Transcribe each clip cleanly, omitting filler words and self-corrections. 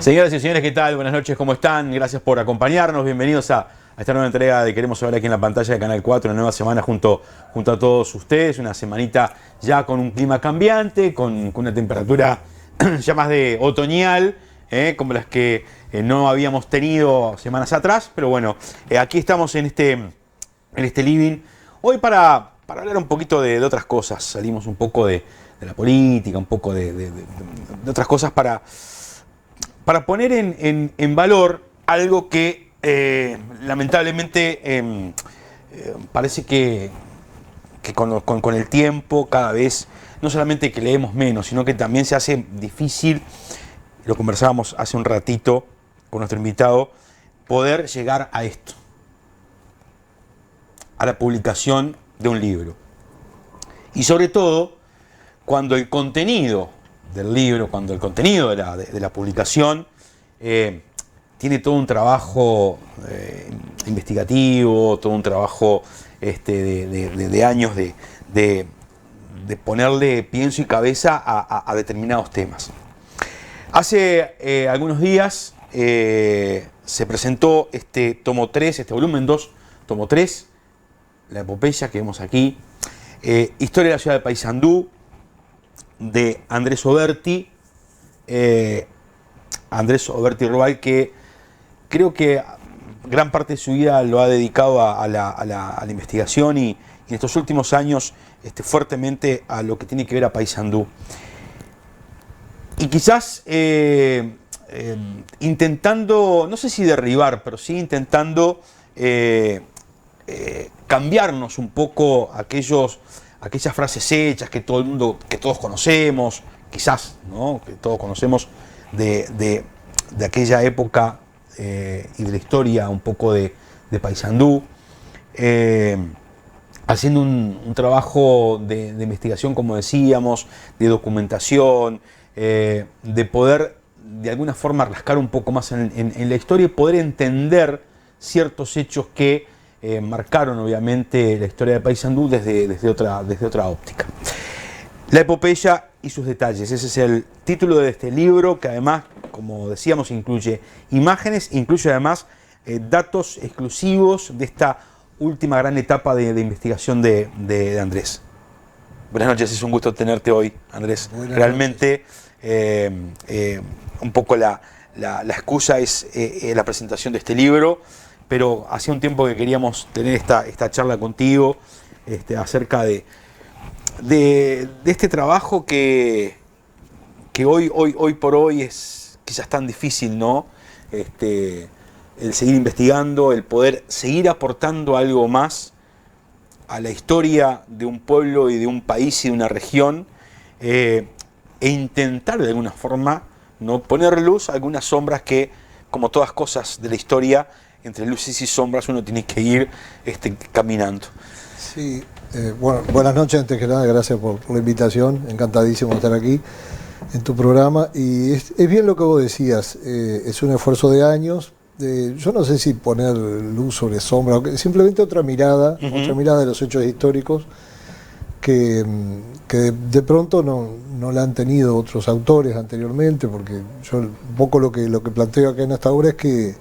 Señoras y señores, ¿qué tal? Buenas noches, ¿cómo están? Gracias por acompañarnos, bienvenidos a esta nueva entrega de Queremos Saber aquí en la pantalla de Canal 4, una nueva semana junto a todos ustedes, una semanita ya con un clima cambiante, con una temperatura ya más de otoñal, como las que no habíamos tenido semanas atrás, pero bueno, aquí estamos en este living, hoy para hablar un poquito de otras cosas, salimos un poco de la política, un poco de otras cosas para poner en valor algo que lamentablemente parece que con el tiempo cada vez, no solamente que leemos menos, sino que también se hace difícil, lo conversábamos hace un ratito con nuestro invitado, poder llegar a esto, a la publicación de un libro. Y sobre todo, cuando el contenido del libro, cuando el contenido de la publicación tiene todo un trabajo investigativo, todo un trabajo de años de ponerle pienso y cabeza a determinados temas. Hace algunos días se presentó este tomo 3, este volumen 2, tomo 3, la epopeya que vemos aquí, Historia de la ciudad de Paysandú, de Andrés Oberti, Rual, que creo que gran parte de su vida lo ha dedicado a la investigación y en estos últimos años fuertemente a lo que tiene que ver a Paysandú. Y quizás intentando, no sé si derribar, pero sí intentando cambiarnos un poco aquellas frases hechas que todos conocemos, quizás, ¿no? Que todos conocemos de aquella época y de la historia un poco de Paysandú, haciendo un trabajo de investigación, como decíamos, de documentación, de poder de alguna forma rascar un poco más en la historia y poder entender ciertos hechos que marcaron obviamente la historia de Paysandú desde otra óptica. La epopeya y sus detalles, ese es el título de este libro, que además, como decíamos, incluye imágenes, incluye además datos exclusivos de esta última gran etapa de investigación de Andrés. Buenas noches, es un gusto tenerte hoy, Andrés. Buenas Realmente un poco la excusa es la presentación de este libro, pero hacía un tiempo que queríamos tener esta charla contigo acerca de este trabajo que hoy por hoy es quizás tan difícil, ¿no? El seguir investigando, el poder seguir aportando algo más a la historia de un pueblo y de un país y de una región, e intentar de alguna forma, ¿no?, poner luz a algunas sombras que, como todas cosas de la historia, entre luces y sombras uno tiene que ir caminando. Sí, bueno, buenas noches antes que nada, gracias por la invitación, encantadísimo de estar aquí en tu programa. Y es bien lo que vos decías, es un esfuerzo de años, yo no sé si poner luz sobre sombra, simplemente otra mirada de los hechos históricos que de pronto no la han tenido otros autores anteriormente, porque yo un poco lo que planteo acá en esta obra es que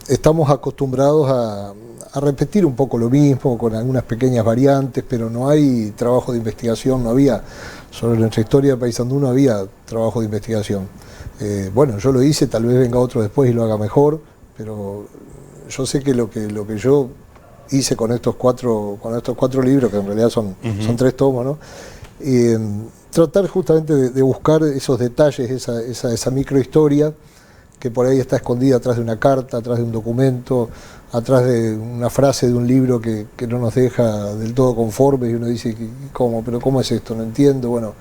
estamos acostumbrados a repetir un poco lo mismo, con algunas pequeñas variantes, pero no hay trabajo de investigación, no había, sobre nuestra historia de Paysandú no había trabajo de investigación. Bueno, yo lo hice, tal vez venga otro después y lo haga mejor, pero yo sé que lo que yo hice con estos cuatro libros, que en realidad son 3 tomos, ¿no? Tratar justamente de buscar esos detalles, esa microhistoria que por ahí está escondida atrás de una carta, atrás de un documento, atrás de una frase de un libro que no nos deja del todo conformes, y uno dice, ¿cómo? ¿Pero cómo es esto? No entiendo. Bueno,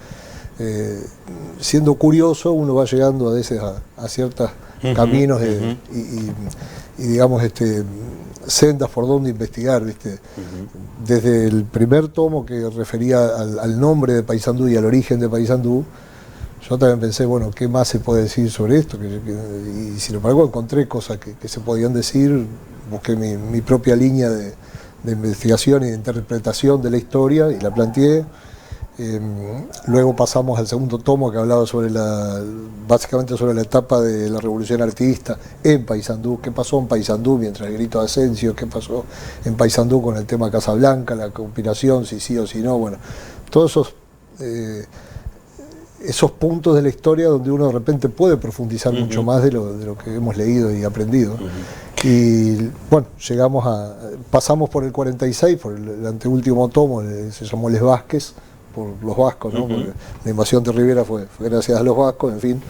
siendo curioso uno va llegando a veces a ciertos caminos y digamos sendas por donde investigar, ¿viste? Desde el primer tomo, que refería al nombre de Paysandú y al origen de Paysandú, yo también pensé, bueno, ¿qué más se puede decir sobre esto? Y sin embargo encontré cosas que se podían decir, busqué mi propia línea de investigación y de interpretación de la historia y la planteé. Luego pasamos al segundo tomo que hablaba sobre básicamente sobre la etapa de la revolución artista en Paysandú, qué pasó en Paysandú mientras el grito de Asensio, qué pasó en Paysandú con el tema Casablanca, la conspiración, si sí o si no, bueno, todos esos puntos de la historia donde uno de repente puede profundizar mucho más de lo que hemos leído y aprendido. Y bueno, pasamos por el 46, por el anteúltimo tomo, se llamó Les Vázquez, por los vascos, ¿no? Porque la invasión de Rivera fue gracias a los vascos, en fin,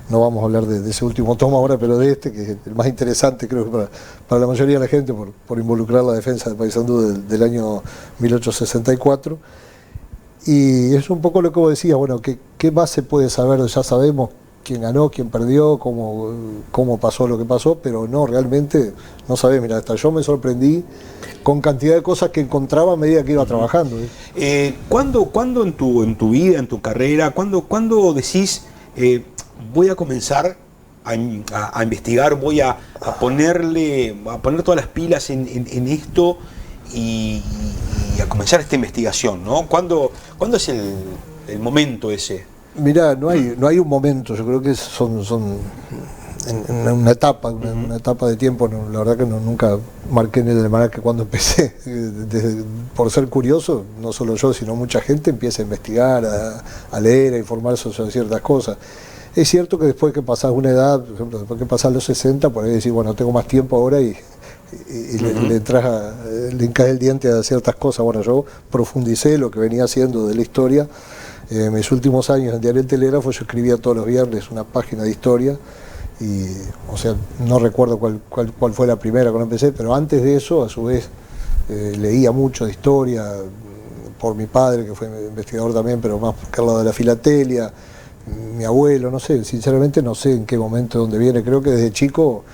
no vamos a hablar de ese último tomo ahora, pero de este, que es el más interesante creo que para la mayoría de la gente, por involucrar la defensa de Paysandú del año 1864. Y es un poco lo que vos decías, bueno, ¿qué más se puede saber? Ya sabemos quién ganó, quién perdió, cómo pasó lo que pasó, pero no, realmente no sabés. Mira, hasta yo me sorprendí con cantidad de cosas que encontraba a medida que iba trabajando. ¿Cuándo en tu vida, en tu carrera, cuándo decís, voy a comenzar a investigar, voy a poner todas las pilas en esto y a comenzar esta investigación, ¿no? ¿Cuándo es el momento ese? Mirá, no hay un momento, yo creo que son en una etapa de tiempo, la verdad que nunca marqué en el almanaque cuando empecé, por ser curioso, no solo yo, sino mucha gente empieza a investigar, a leer, a informarse sobre ciertas cosas. Es cierto que después que pasás una edad, por ejemplo, después que pasás los 60, por ahí decís, bueno, tengo más tiempo ahora y le hincas el diente a ciertas cosas. Bueno, yo profundicé lo que venía haciendo de la historia. En mis últimos años en Diario El Telégrafo yo escribía todos los viernes una página de historia y, o sea, no recuerdo cuál fue la primera cuando empecé, pero antes de eso, a su vez, leía mucho de historia por mi padre, que fue investigador también, pero más por el lado de la filatelia, mi abuelo, no sé, sinceramente no sé en qué momento, dónde viene, creo que desde chico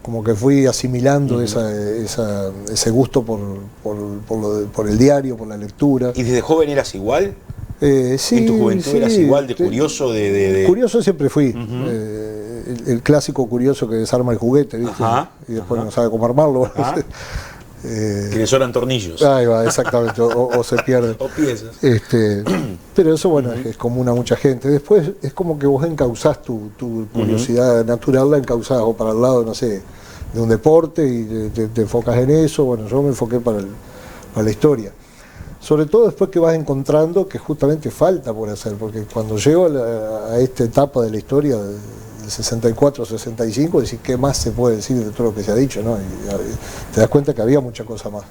como que fui asimilando ese gusto por el diario, por la lectura. ¿Y desde joven eras igual? Sí, ¿En tu juventud eras igual de curioso? Curioso siempre fui. El clásico curioso que desarma el juguete, ¿viste? Y después no sabe cómo armarlo. Que le sobran tornillos. Ahí va, exactamente, o se pierde. O piezas. Pero eso, bueno, es común a mucha gente. Después es como que vos encauzás tu curiosidad natural, la encauzás o para el lado, no sé, de un deporte y te enfocas en eso. Bueno, yo me enfoqué para la historia. Sobre todo después que vas encontrando que justamente falta por hacer, porque cuando llego a esta etapa de la historia, del 64, 65, decís, ¿qué más se puede decir de todo lo que se ha dicho, ¿no? Y te das cuenta que había mucha cosa más.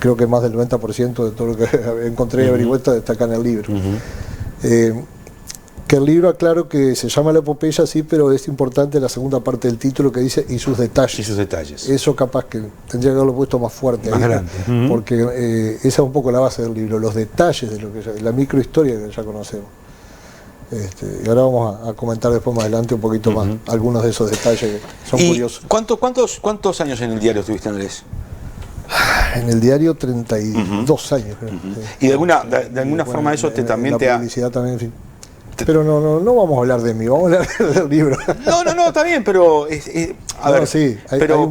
Creo que más del 90% de todo lo que encontré y averigué está acá en el libro. Que el libro, aclaro que se llama La Epopeya, sí, pero es importante la segunda parte del título que dice y sus detalles. Y sus detalles. Eso capaz que tendría que haberlo puesto más fuerte más ahí, grande. Porque esa es un poco la base del libro, los detalles de lo que la microhistoria que ya conocemos. Y ahora vamos a comentar después más adelante un poquito más algunos de esos detalles que son curiosos. ¿Cuántos años en el diario estuviste, Andrés? En el diario 32 años, creo. Y de alguna forma eso también te ha... La publicidad también, en fin. Pero no vamos a hablar de mí, vamos a hablar del libro. No, está bien, pero a ver, sí, pero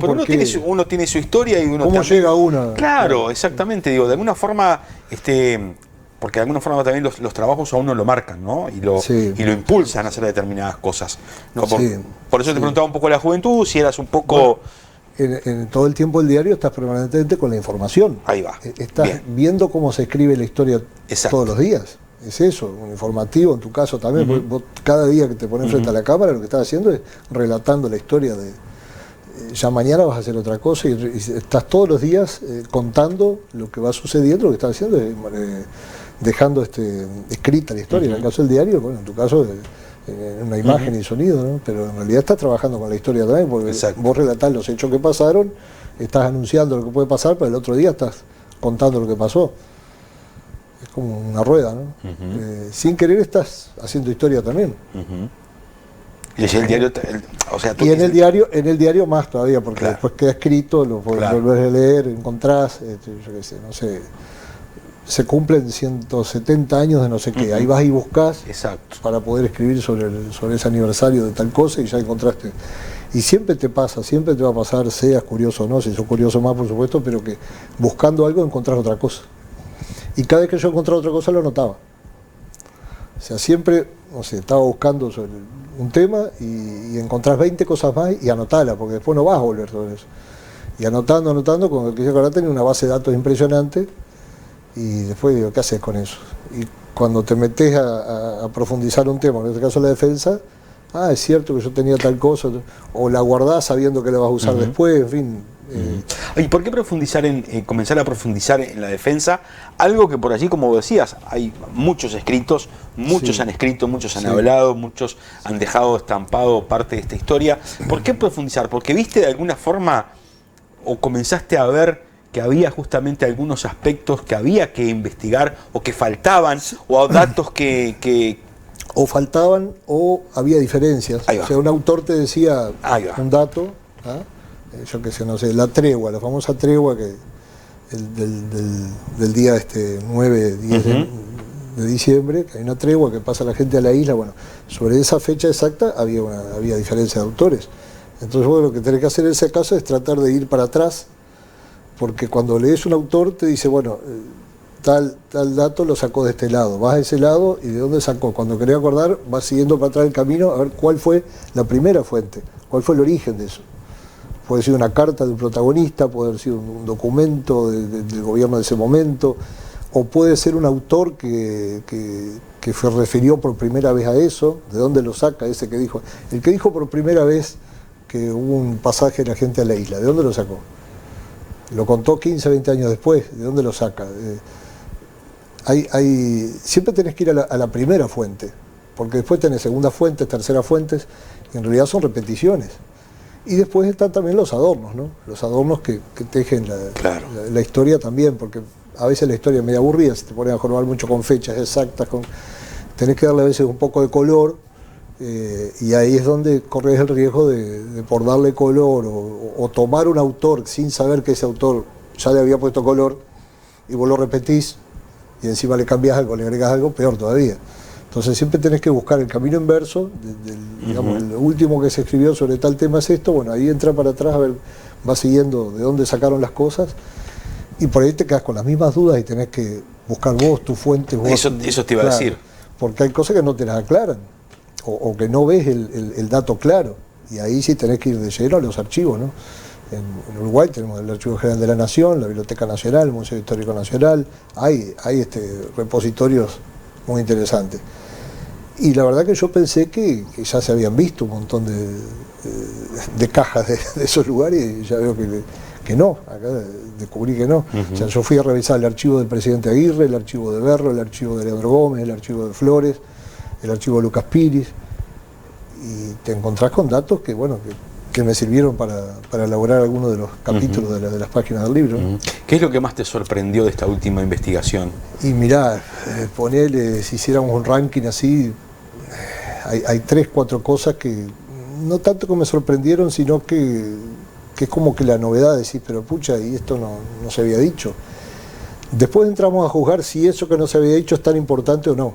uno tiene su historia y uno ¿cómo también llega uno? Claro, exactamente, digo, de alguna forma, porque de alguna forma también los trabajos a uno lo marcan, ¿no? Y lo impulsan a hacer determinadas cosas. ¿No? Por eso te preguntaba un poco de la juventud, si eras un poco... En todo el tiempo del diario estás permanentemente con la información. Ahí va. Estás viendo cómo se escribe la historia todos los días. Es eso, un informativo en tu caso también. Vos, cada día que te pones frente a la cámara, lo que estás haciendo es relatando la historia de... ya mañana vas a hacer otra cosa y estás todos los días contando lo que va sucediendo, lo que estás haciendo es dejando escrita la historia. En el caso del diario, bueno, en tu caso en una imagen y sonido, ¿no? Pero en realidad estás trabajando con la historia también, porque vos relatás los hechos que pasaron, estás anunciando lo que puede pasar, pero el otro día estás contando lo que pasó. Es como una rueda, ¿no? Sin querer estás haciendo historia también. Y el diario, y en el diario más todavía, porque después queda escrito, lo podés volver a leer, encontrás, yo qué sé, no sé, se cumplen 170 años de no sé qué, ahí vas y buscás para poder escribir sobre ese aniversario de tal cosa y ya encontraste. Y siempre te pasa, siempre te va a pasar, seas curioso o no, si sos curioso más por supuesto, pero que buscando algo encontrás otra cosa. Y cada vez que yo encontraba otra cosa lo anotaba. O sea, siempre, no sé, estaba buscando sobre un tema y encontrás 20 cosas más y anotala, porque después no vas a volver sobre eso. Y anotando, cuando el que se tenía una base de datos impresionante, y después digo, ¿qué haces con eso? Y cuando te metes a profundizar un tema, en este caso la defensa, es cierto que yo tenía tal cosa, o la guardás sabiendo que la vas a usar después, en fin. ¿Y por qué comenzar a profundizar en la defensa? Algo que por allí, como vos decías, hay muchos escritos, muchos han escrito, muchos han hablado, muchos han dejado estampado parte de esta historia. ¿Por qué profundizar? Porque viste de alguna forma, o comenzaste a ver que había justamente algunos aspectos que había que investigar, o que faltaban, o datos que o faltaban o había diferencias. O sea, un autor te decía un dato, yo qué sé, no sé, la tregua, la famosa tregua que del día 9, 10 de diciembre, que hay una tregua que pasa la gente a la isla. Bueno, sobre esa fecha exacta había diferencia de autores. Entonces vos lo que tenés que hacer en ese caso es tratar de ir para atrás, porque cuando lees un autor te dice, bueno, tal dato lo sacó de este lado, vas a ese lado y de dónde sacó. Cuando querés acordar, vas siguiendo para atrás el camino a ver cuál fue la primera fuente, cuál fue el origen de eso. Puede ser una carta de un protagonista, puede haber sido un documento del gobierno de ese momento, o puede ser un autor que se refirió por primera vez a eso, de dónde lo saca ese que dijo. El que dijo por primera vez que hubo un pasaje de la gente a la isla, ¿de dónde lo sacó? Lo contó 15, 20 años después, ¿de dónde lo saca? Siempre tenés que ir a la primera fuente, porque después tenés segundas fuentes, terceras fuentes, y en realidad son repeticiones. Y después están también los adornos, ¿no? Los adornos que tejen la historia también, porque a veces la historia es medio aburrida, se te ponen a jorobar mucho con fechas exactas, tenés que darle a veces un poco de color, y ahí es donde corres el riesgo de por darle color o tomar un autor sin saber que ese autor ya le había puesto color y vos lo repetís y encima le cambias algo, le agregas algo, peor todavía. Entonces siempre tenés que buscar el camino inverso, digamos, el último que se escribió sobre tal tema es esto, bueno, ahí entra para atrás, a ver, vas siguiendo de dónde sacaron las cosas, y por ahí te quedas con las mismas dudas y tenés que buscar vos, tu fuente, vos. Eso te iba a decir. Porque hay cosas que no te las aclaran, o que no ves el dato claro, y ahí sí tenés que ir de lleno a los archivos, ¿no? En Uruguay tenemos el Archivo General de la Nación, la Biblioteca Nacional, el Museo Histórico Nacional, hay repositorios muy interesantes. Y la verdad que yo pensé que ya se habían visto un montón de cajas de esos lugares, y ya veo que no, acá descubrí que no. O sea, yo fui a revisar el archivo del presidente Aguirre, el archivo de Berro, el archivo de Leandro Gómez, el archivo de Flores, el archivo de Lucas Piris, y te encontrás con datos que, bueno, que me sirvieron para elaborar algunos de los capítulos de las páginas del libro. ¿Qué es lo que más te sorprendió de esta última investigación? Y mirá, ponele, si hiciéramos un ranking así, hay 3, 4 cosas que no tanto que me sorprendieron, sino que es como que la novedad, decís, pero pucha, y esto no se había dicho. Después entramos a juzgar si eso que no se había dicho es tan importante o no.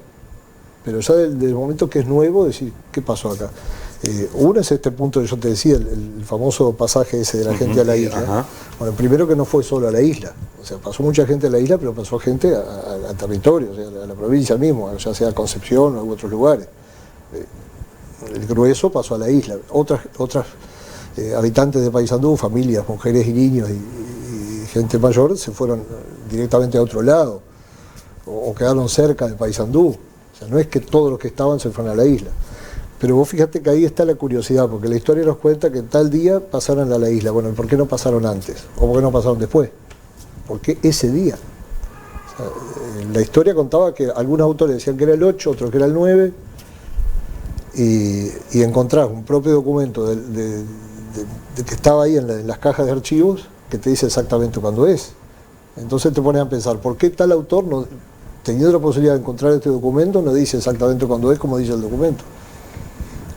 Pero ya del momento que es nuevo, decir, ¿qué pasó acá? Uno es este punto que yo te decía, el famoso pasaje ese de la gente a la isla. Bueno, primero que no fue solo a la isla, o sea, pasó mucha gente a la isla, pero pasó gente a territorio, o sea, a la provincia mismo, ya sea Concepción o otros lugares. El grueso pasó a la isla. Otras habitantes de Paysandú, familias, mujeres y niños y gente mayor, se fueron directamente a otro lado, o quedaron cerca de Paysandú. O sea, no es que todos los que estaban se fueron a la isla. Pero vos fíjate que ahí está la curiosidad, porque la historia nos cuenta que tal día pasaron a la isla. Bueno, ¿por qué no pasaron antes? ¿O por qué no pasaron después? ¿Por qué ese día? O sea, la historia contaba que algunos autores decían que era el 8, otros que era el 9, y encontrás un propio documento de que estaba ahí en las cajas de archivos que te dice exactamente cuándo es. Entonces te pones a pensar, ¿por qué tal autor, teniendo la posibilidad de encontrar este documento, no dice exactamente cuándo es como dice el documento?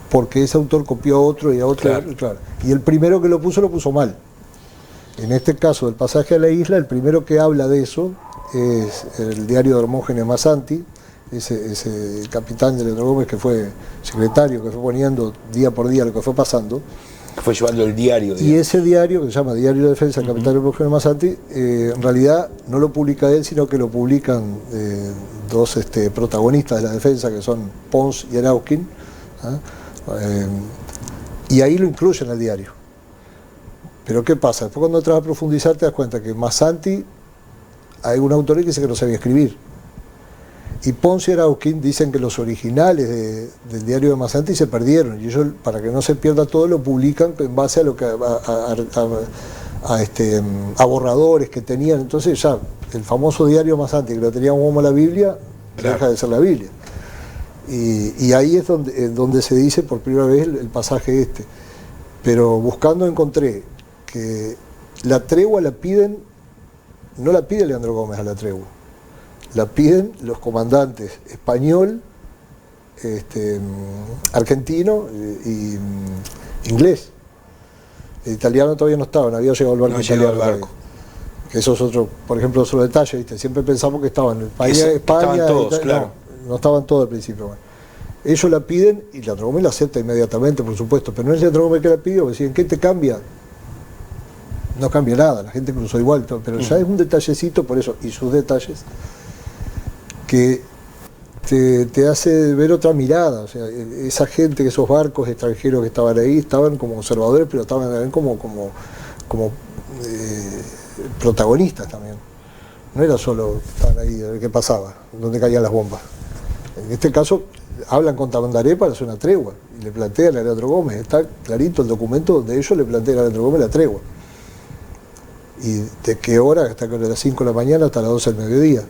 Porque ese autor copió a otro y a otro, claro. Y el primero que lo puso mal. En este caso del pasaje a la isla, el primero que habla de eso es el diario de Hermógenes Masanti, ese capitán de Leandro Gómez que fue secretario, que fue poniendo día por día lo que fue pasando, Fue llevando el diario. Y ese diario, que se llama Diario de Defensa del Capitán Eugenio Mazzanti, en realidad no lo publica él, sino que lo publican dos protagonistas de la defensa, que son Pons y Erauskin, y ahí lo incluyen al diario. Pero ¿qué pasa? Después cuando entras a profundizar te das cuenta que Mazzanti, hay un autor que dice que no sabía escribir. Y Pons y Erauskin dicen que los originales del diario de Mazzanti se perdieron, y ellos, para que no se pierda todo, lo publican en base a lo que a borradores que tenían. Entonces ya el famoso diario Mazzanti, que lo teníamos como la Biblia, claro, deja de ser la Biblia. Y ahí es donde se dice por primera vez el pasaje este. Pero buscando encontré que la tregua la piden, no la pide Leandro Gómez a la tregua, la piden los comandantes español, argentino y inglés. El italiano todavía no estaba, no había llegado el barco italiano. Que eso es otro, por ejemplo, otro detalle, ¿viste? Siempre pensamos que estaban en España, estaban todos, claro. No estaban todos al principio. Bueno. Ellos la piden y Leandro Gómez la acepta inmediatamente, por supuesto, pero no es Leandro Gómez que la pidió, decían, ¿qué te cambia? No cambia nada, la gente cruzó igual, pero ya es un detallecito, por eso, y sus detalles, que te hace ver otra mirada. O sea, esa gente, esos barcos extranjeros que estaban ahí, estaban como observadores, pero estaban también como protagonistas también. No era solo estaban ahí a ver qué pasaba, dónde caían las bombas. En este caso, hablan con Tabandaré para hacer una tregua, y le plantean a Leandro Gómez, está clarito el documento donde ellos le plantean a Leandro Gómez la tregua. ¿Y de qué hora? Hasta las 5 de la mañana hasta las 12 del mediodía.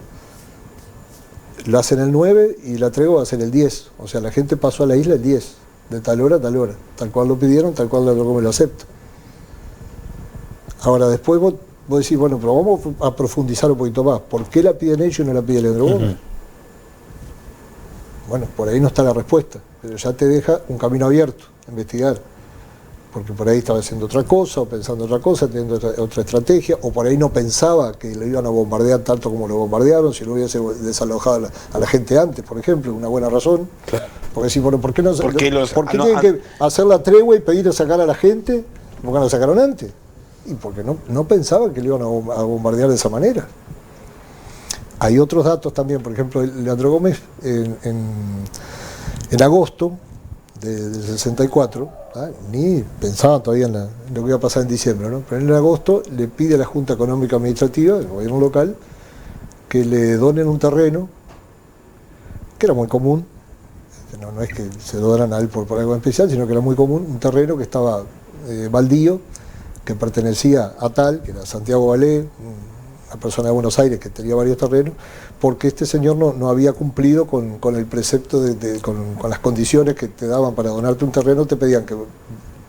Lo hacen el 9 y la tregua va a ser el 10. O sea, la gente pasó a la isla el 10, de tal hora a tal hora. Tal cual lo pidieron, tal cual Leandro Gómez lo acepta. Ahora, después vos decís, bueno, pero vamos a profundizar un poquito más. ¿Por qué la piden ellos y no la pide Leandro Gómez? Bueno, por ahí no está la respuesta, pero ya te deja un camino abierto a investigar. Porque por ahí estaba haciendo otra cosa, o pensando otra cosa, teniendo otra estrategia, o por ahí no pensaba que lo iban a bombardear tanto como lo bombardearon, si no hubiese desalojado a la gente antes, por ejemplo, una buena razón. Claro. Porque si, bueno, ¿por qué tienen que hacer la tregua y pedir a sacar a la gente? ¿Por qué no la sacaron antes? Y porque no pensaban que lo iban a bombardear de esa manera. Hay otros datos también, por ejemplo, Leandro Gómez en agosto del 64, ni pensaban todavía en lo que iba a pasar en diciembre, ¿no? Pero en agosto le pide a la Junta Económica Administrativa, del gobierno local, que le donen un terreno, que era muy común, no es que se lo donan a él por algo especial, sino que era muy común, un terreno que estaba baldío, que pertenecía a tal, que era Santiago Valé, una persona de Buenos Aires que tenía varios terrenos, porque este señor no había cumplido con el precepto, con las condiciones que te daban para donarte un terreno. Te pedían que,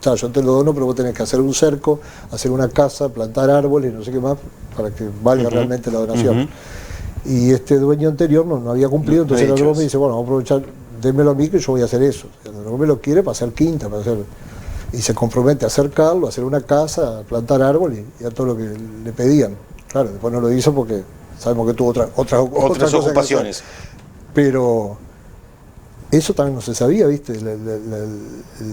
yo te lo dono, pero vos tenés que hacer un cerco, hacer una casa, plantar árboles, no sé qué más, para que valga realmente la donación. Y este dueño anterior no había cumplido, entonces el me dice, bueno, vamos a aprovechar, démelo a mí que yo voy a hacer eso. El me lo quiere para hacer quinta, y se compromete a acercarlo, a hacer una casa, a plantar árboles y a todo lo que le pedían. Claro, después no lo hizo porque sabemos que tuvo otras ocupaciones. Pero eso también no se sabía, ¿viste?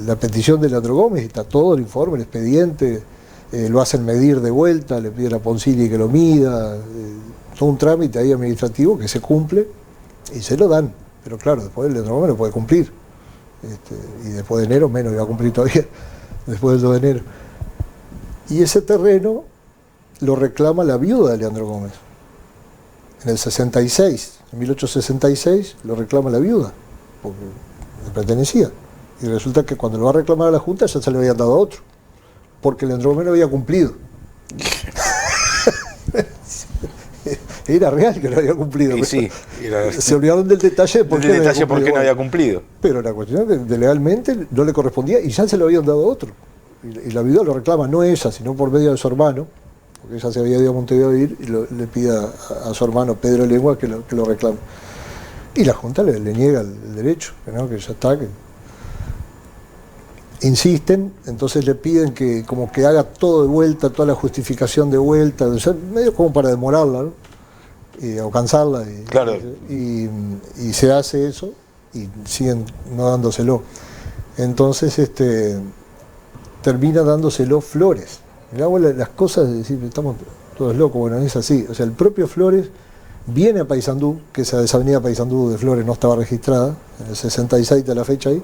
La petición de Leandro Gómez, está todo el informe, el expediente, lo hacen medir de vuelta, le piden a Poncini que lo mida, todo un trámite ahí administrativo que se cumple y se lo dan. Pero claro, después Leandro Gómez lo puede cumplir. Y después de enero menos iba a cumplir todavía, después del 2 de enero. Y ese terreno lo reclama la viuda de Leandro Gómez. En el 66, en 1866, lo reclama la viuda, porque le pertenecía. Y resulta que cuando lo va a reclamar a la Junta ya se le había dado a otro, porque Leandro Gómez no había cumplido. Era real que no había cumplido. Sí, se olvidaron del detalle de por qué no había cumplido. Pero la cuestión es que legalmente no le correspondía y ya se lo habían dado a otro. Y la viuda lo reclama, no ella, sino por medio de su hermano, porque ella se había ido a Montevideo a vivir y le pide a su hermano Pedro Lengua que lo reclame. Y la Junta le niega el derecho, ¿no? Que ya está. Insisten, entonces le piden que como que haga todo de vuelta, toda la justificación de vuelta, o sea, medio como para demorarla, ¿no? O cansarla. Claro. Y se hace eso y siguen no dándoselo. Entonces, termina dándoselo Flores. Mirá vos las cosas, de decir, estamos todos locos, bueno, es así. O sea, el propio Flores viene a Paysandú, que esa avenida Paysandú de Flores no estaba registrada, en el 66 de la fecha ahí,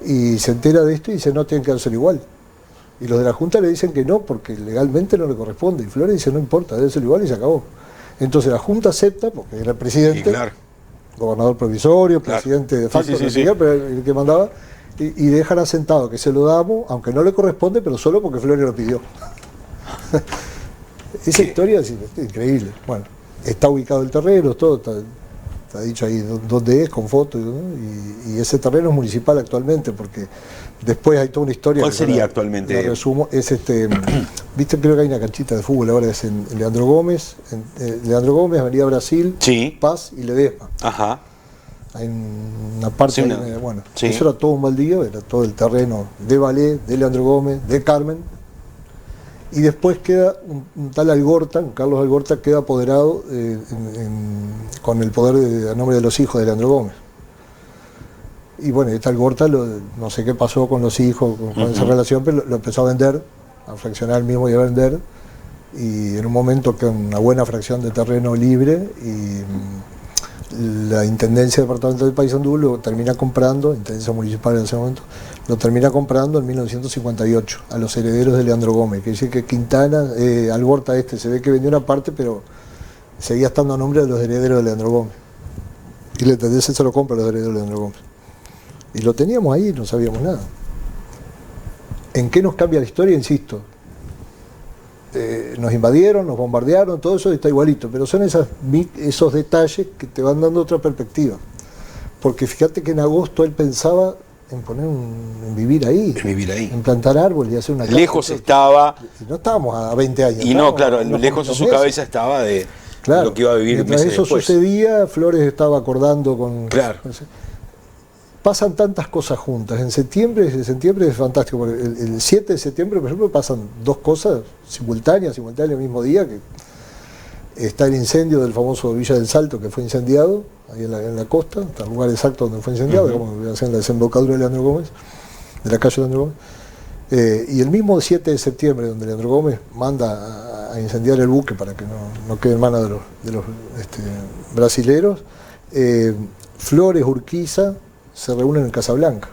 y se entera de esto y dice, no, tienen que dárselo igual. Y los de la Junta le dicen que no, porque legalmente no le corresponde. Y Flores dice, no importa, dárselo igual y se acabó. Entonces la Junta acepta, porque era el presidente, claro, gobernador provisorio, claro, presidente de facto, sí. Pero el que mandaba, y dejan asentado que se lo damos, aunque no le corresponde, pero solo porque Flores lo pidió. Esa historia es increíble. Bueno, está ubicado el terreno, todo está dicho ahí dónde es, con fotos, ¿no? Y ese terreno es municipal actualmente, porque después hay toda una historia. ¿Cuál sería actualmente? La resumo, es viste, creo que hay una canchita de fútbol ahora, es en Leandro Gómez, Leandro Gómez, Avenida Brasil, sí, Paz y Ledesma. Ajá. Hay una parte, sí, bueno, sí, eso era todo un baldío, era todo el terreno de Valé, de Leandro Gómez, de Carmen, y después queda un tal Algorta, un Carlos Algorta, queda apoderado con el poder a nombre de los hijos de Leandro Gómez. Y bueno, este Algorta, no sé qué pasó con los hijos, con esa relación, pero lo empezó a vender, a fraccionar el mismo y a vender, y en un momento que una buena fracción de terreno libre, y la Intendencia Departamental del Paysandú lo termina comprando, Intendencia Municipal en ese momento, lo termina comprando en 1958 a los herederos de Leandro Gómez, que dice que Quintana, Algorta se ve que vendió una parte, pero seguía estando a nombre de los herederos de Leandro Gómez. Y la Intendencia se lo compra a los herederos de Leandro Gómez. Y lo teníamos ahí y no sabíamos nada. ¿En qué nos cambia la historia? Insisto. Nos invadieron, nos bombardearon, todo eso está igualito, pero son esos detalles que te van dando otra perspectiva. Porque fíjate que en agosto él pensaba en vivir ahí, en plantar árboles y hacer una casa. Lejos estaba. Y no estábamos a 20 años. Y no, claro, lejos en su cabeza estaba de lo que iba a vivir mientras meses eso después. Sucedía, Flores estaba acordando con... Claro. Pasan tantas cosas juntas. En septiembre es fantástico, porque el 7 de septiembre, por ejemplo, pasan dos cosas simultáneas el mismo día, que está el incendio del famoso Villa del Salto, que fue incendiado, ahí en la costa, está el lugar exacto donde fue incendiado, digamos, en la desembocadura de Leandro Gómez, de la calle de Leandro Gómez. Y el mismo 7 de septiembre, donde Leandro Gómez manda a incendiar el buque para que no quede en manos de los brasileros, Flores, Urquiza, se reúnen en Casablanca,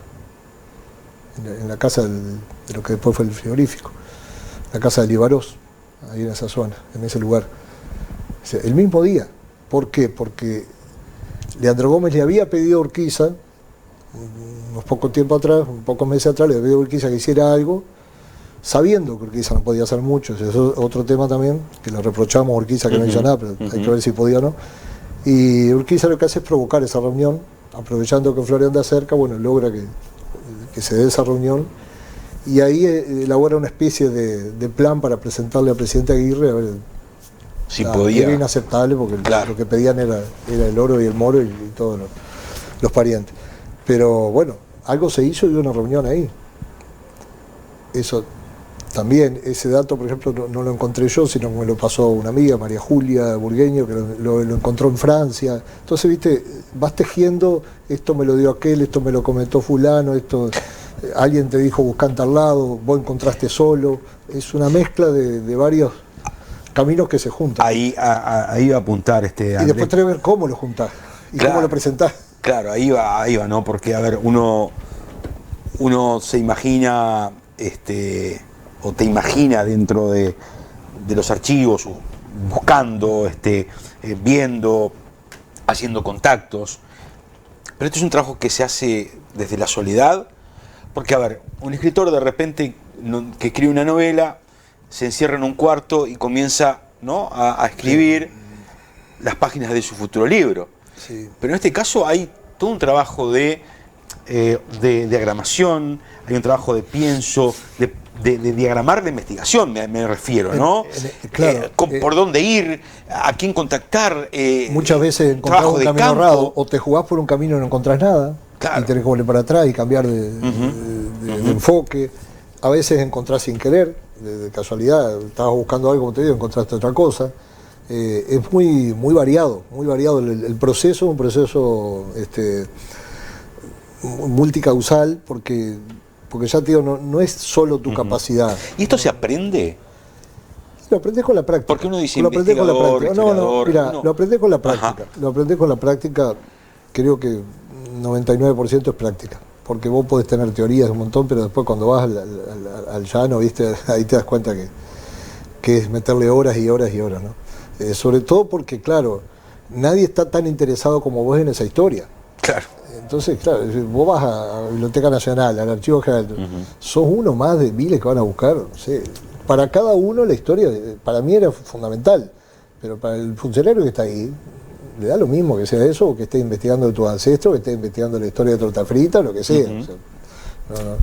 en la casa de lo que después fue el frigorífico, la casa de Libarós, ahí en esa zona, en ese lugar. O sea, el mismo día. ¿Por qué? Porque Leandro Gómez le había pedido a Urquiza, unos pocos tiempos atrás, unos pocos meses atrás, le había pedido a Urquiza que hiciera algo, sabiendo que Urquiza no podía hacer mucho. Eso es otro tema también, que le reprochamos a Urquiza que no hizo nada, pero hay que ver si podía o no. Y Urquiza lo que hace es provocar esa reunión, aprovechando que Flores anda cerca, bueno, logra que se dé esa reunión, y ahí elabora una especie de plan para presentarle al presidente Aguirre, a ver, si podía. Era inaceptable, porque claro, lo que pedían era el oro y el moro y todos los parientes. Pero bueno, algo se hizo y hubo una reunión ahí. Eso también, ese dato, por ejemplo, no lo encontré yo, sino que me lo pasó una amiga, María Julia Burgueño, que lo encontró en Francia. Entonces, viste, vas tejiendo, esto me lo dio aquel, esto me lo comentó fulano, esto alguien te dijo buscando al lado, vos encontraste solo. Es una mezcla de varios caminos que se juntan. Ahí iba a apuntar Y Andrés. después tenés que ver cómo lo juntás y claro, cómo lo presentás. Claro, ahí va, ¿no? Porque, a ver, uno se imagina, o te imagina dentro de los archivos, buscando, viendo, haciendo contactos. Pero esto es un trabajo que se hace desde la soledad, porque, a ver, un escritor de repente que escribe una novela, se encierra en un cuarto y comienza, ¿no?, a escribir las páginas de su futuro libro. Sí. Pero en este caso hay todo un trabajo de diagramación, hay un trabajo de pienso, de diagramar de investigación, me refiero, ¿no? Claro, por dónde ir, a quién contactar. Muchas veces encontrás un camino errado, o te jugás por un camino y no encontrás nada, claro, y tenés que volver para atrás y cambiar de enfoque. A veces encontrás sin querer, de casualidad, estabas buscando algo, como te digo, encontraste otra cosa. Es muy variado, el proceso, un proceso multicausal, porque porque ya te digo, no es solo tu capacidad. ¿Y esto se aprende? Lo aprendes con la práctica. Porque uno dice lo aprendes con la investigador, práctica. historiador, Mira, uno... lo aprendes con la práctica. Ajá. Lo aprendes con la práctica, creo que 99% es práctica. Porque vos podés tener teorías de un montón, pero después cuando vas al llano, ¿viste? Ahí te das cuenta que es meterle horas y horas y horas, ¿no? Sobre todo porque, claro, nadie está tan interesado como vos en esa historia. Claro. Entonces, claro, vos vas a la Biblioteca Nacional, al Archivo General, sos uno más de miles que van a buscar, no sé. Para cada uno la historia, para mí era fundamental, pero para el funcionario que está ahí, le da lo mismo que sea eso, o que esté investigando de tus ancestros, que esté investigando la historia de torta frita, lo que sea. O sea, no.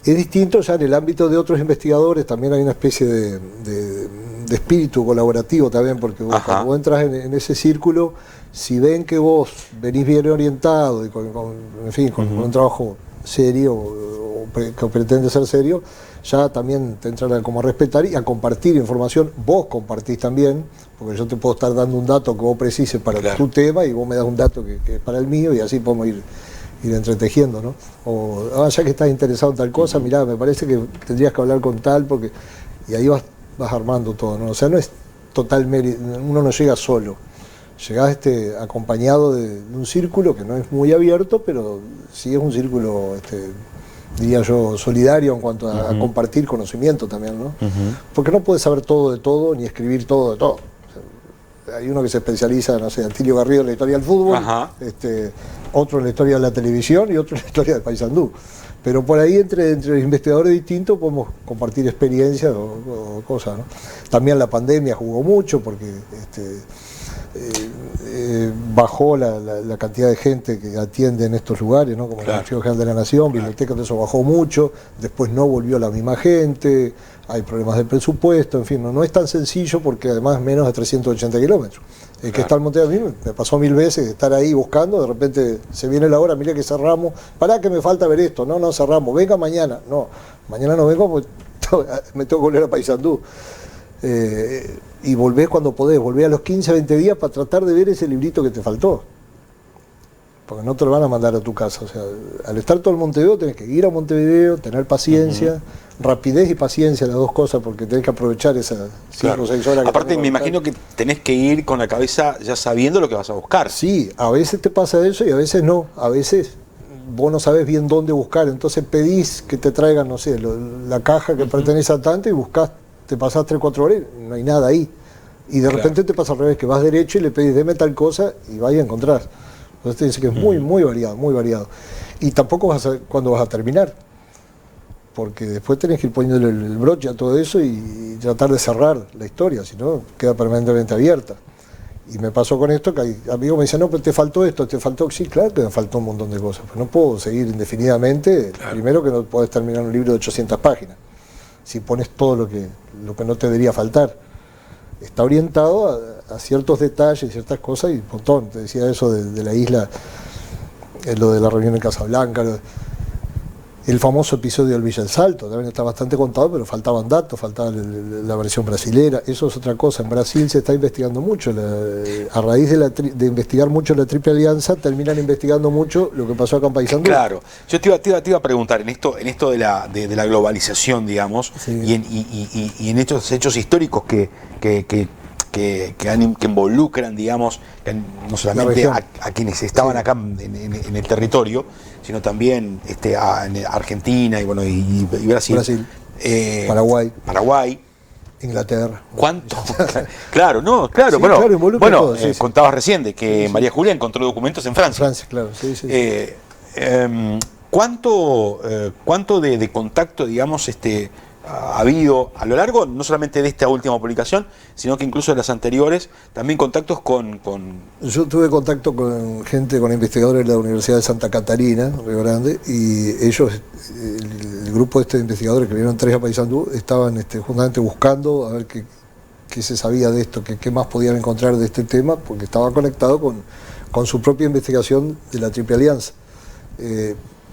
Es distinto ya en el ámbito de otros investigadores, también hay una especie de espíritu colaborativo también, porque vos, cuando vos entras en ese círculo, si ven que vos venís bien orientado y con un trabajo serio, o que pretende ser serio, ya también te entran como a respetar y a compartir información. Vos compartís también, porque yo te puedo estar dando un dato que vos precises para tu tema y vos me das un dato que es para el mío, y así podemos ir entretejiendo, ¿no? O ya que estás interesado en tal cosa, mirá, me parece que tendrías que hablar con tal, porque... Y ahí vas armando todo, ¿no? O sea, no es total mérito, uno no llega solo. Llegás acompañado de un círculo que no es muy abierto, pero sí es un círculo, diría yo, solidario en cuanto a compartir conocimiento también, ¿no? Porque no puedes saber todo de todo, ni escribir todo de todo. O sea, hay uno que se especializa, no sé, Atilio Garrido en la historia del fútbol, otro en la historia de la televisión y otro en la historia de Paysandú. Pero por ahí entre investigadores distintos podemos compartir experiencias o cosas, ¿no? También la pandemia jugó mucho porque bajó la cantidad de gente que atiende en estos lugares, ¿no? Como el Archivo General de la Nación, biblioteca, todo eso bajó mucho, después no volvió la misma gente, hay problemas de presupuesto, en fin, no es tan sencillo porque además menos de 380 kilómetros. El que está en Montevideo, a mí me pasó 1000 veces estar ahí buscando, de repente se viene la hora, mira que cerramos, pará que me falta ver esto, no cerramos, venga mañana, no, mañana no vengo porque me tengo que volver a Paysandú. Y volvés cuando podés, volvés a los 15, 20 días para tratar de ver ese librito que te faltó. Porque no te lo van a mandar a tu casa. O sea, al estar todo en Montevideo tenés que ir a Montevideo, tener paciencia, rapidez y paciencia, las dos cosas, porque tenés que aprovechar esas 5 o 6 horas. Aparte me imagino que tenés que ir con la cabeza ya sabiendo lo que vas a buscar. Sí, a veces te pasa eso y a veces no. A veces vos no sabés bien dónde buscar, entonces pedís que te traigan, no sé, la caja que pertenece a tanto y buscás. Te pasás 3 o 4 horas y no hay nada ahí. Y de repente te pasa al revés, que vas derecho y le pedís deme tal cosa y vas a encontrar. Entonces te dice que es muy variado, muy variado. Y tampoco vas a saber cuándo vas a terminar. Porque después tenés que ir poniéndole el broche a todo eso y tratar de cerrar la historia, si no queda permanentemente abierta. Y me pasó con esto, que hay amigos me dicen, no, pero te faltó esto, te faltó... Sí, claro que me faltó un montón de cosas. Pues no puedo seguir indefinidamente. Primero que no podés terminar un libro de 800 páginas. Si pones todo lo que no te debería faltar. Está orientado a ciertos detalles, ciertas cosas y un montón. Te decía eso de la isla, lo de la reunión en Casablanca, el famoso episodio del Villa El Salto, también está bastante contado, pero faltaban datos, faltaba la versión brasilera. Eso es otra cosa. En Brasil se está investigando mucho. A raíz de investigar mucho la Triple Alianza, terminan investigando mucho lo que pasó acá en Paysandú. Claro. Yo te iba a preguntar, en esto de la globalización, digamos, y en estos hechos históricos que involucran, digamos, no solamente a quienes estaban acá en el territorio, sino también en Argentina y Brasil. Paraguay. Inglaterra. ¿Cuánto? Claro, bueno, todo, contabas recién de que María Julia encontró documentos en Francia. Claro, sí. ¿Cuánto de contacto, digamos, ha habido a lo largo, no solamente de esta última publicación, sino que incluso de las anteriores, también contactos con... Yo tuve contacto con gente, con investigadores de la Universidad de Santa Catarina, Río Grande, y ellos, el grupo de investigadores que vinieron 3 a Paysandú, estaban justamente buscando a ver qué se sabía de esto, qué más podían encontrar de este tema, porque estaba conectado con su propia investigación de la Triple Alianza.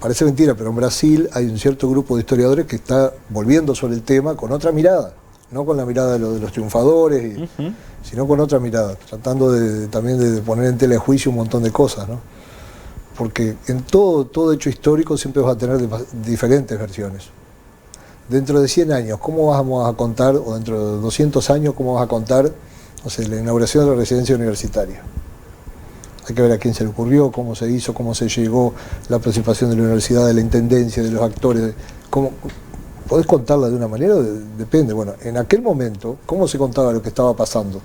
Parece mentira, pero en Brasil hay un cierto grupo de historiadores que está volviendo sobre el tema con otra mirada, no con la mirada de los triunfadores, sino con otra mirada, tratando también de poner en tela de juicio un montón de cosas, ¿no? porque en todo hecho histórico siempre vas a tener diferentes versiones. Dentro de 100 años, ¿cómo vamos a contar, o dentro de 200 años, cómo vas a contar, no sé, la inauguración de la residencia universitaria? Hay que ver a quién se le ocurrió, cómo se hizo, cómo se llegó, la participación de la universidad, de la intendencia, de los actores. ¿Podés contarla de una manera? Depende. Bueno, en aquel momento, ¿cómo se contaba lo que estaba pasando?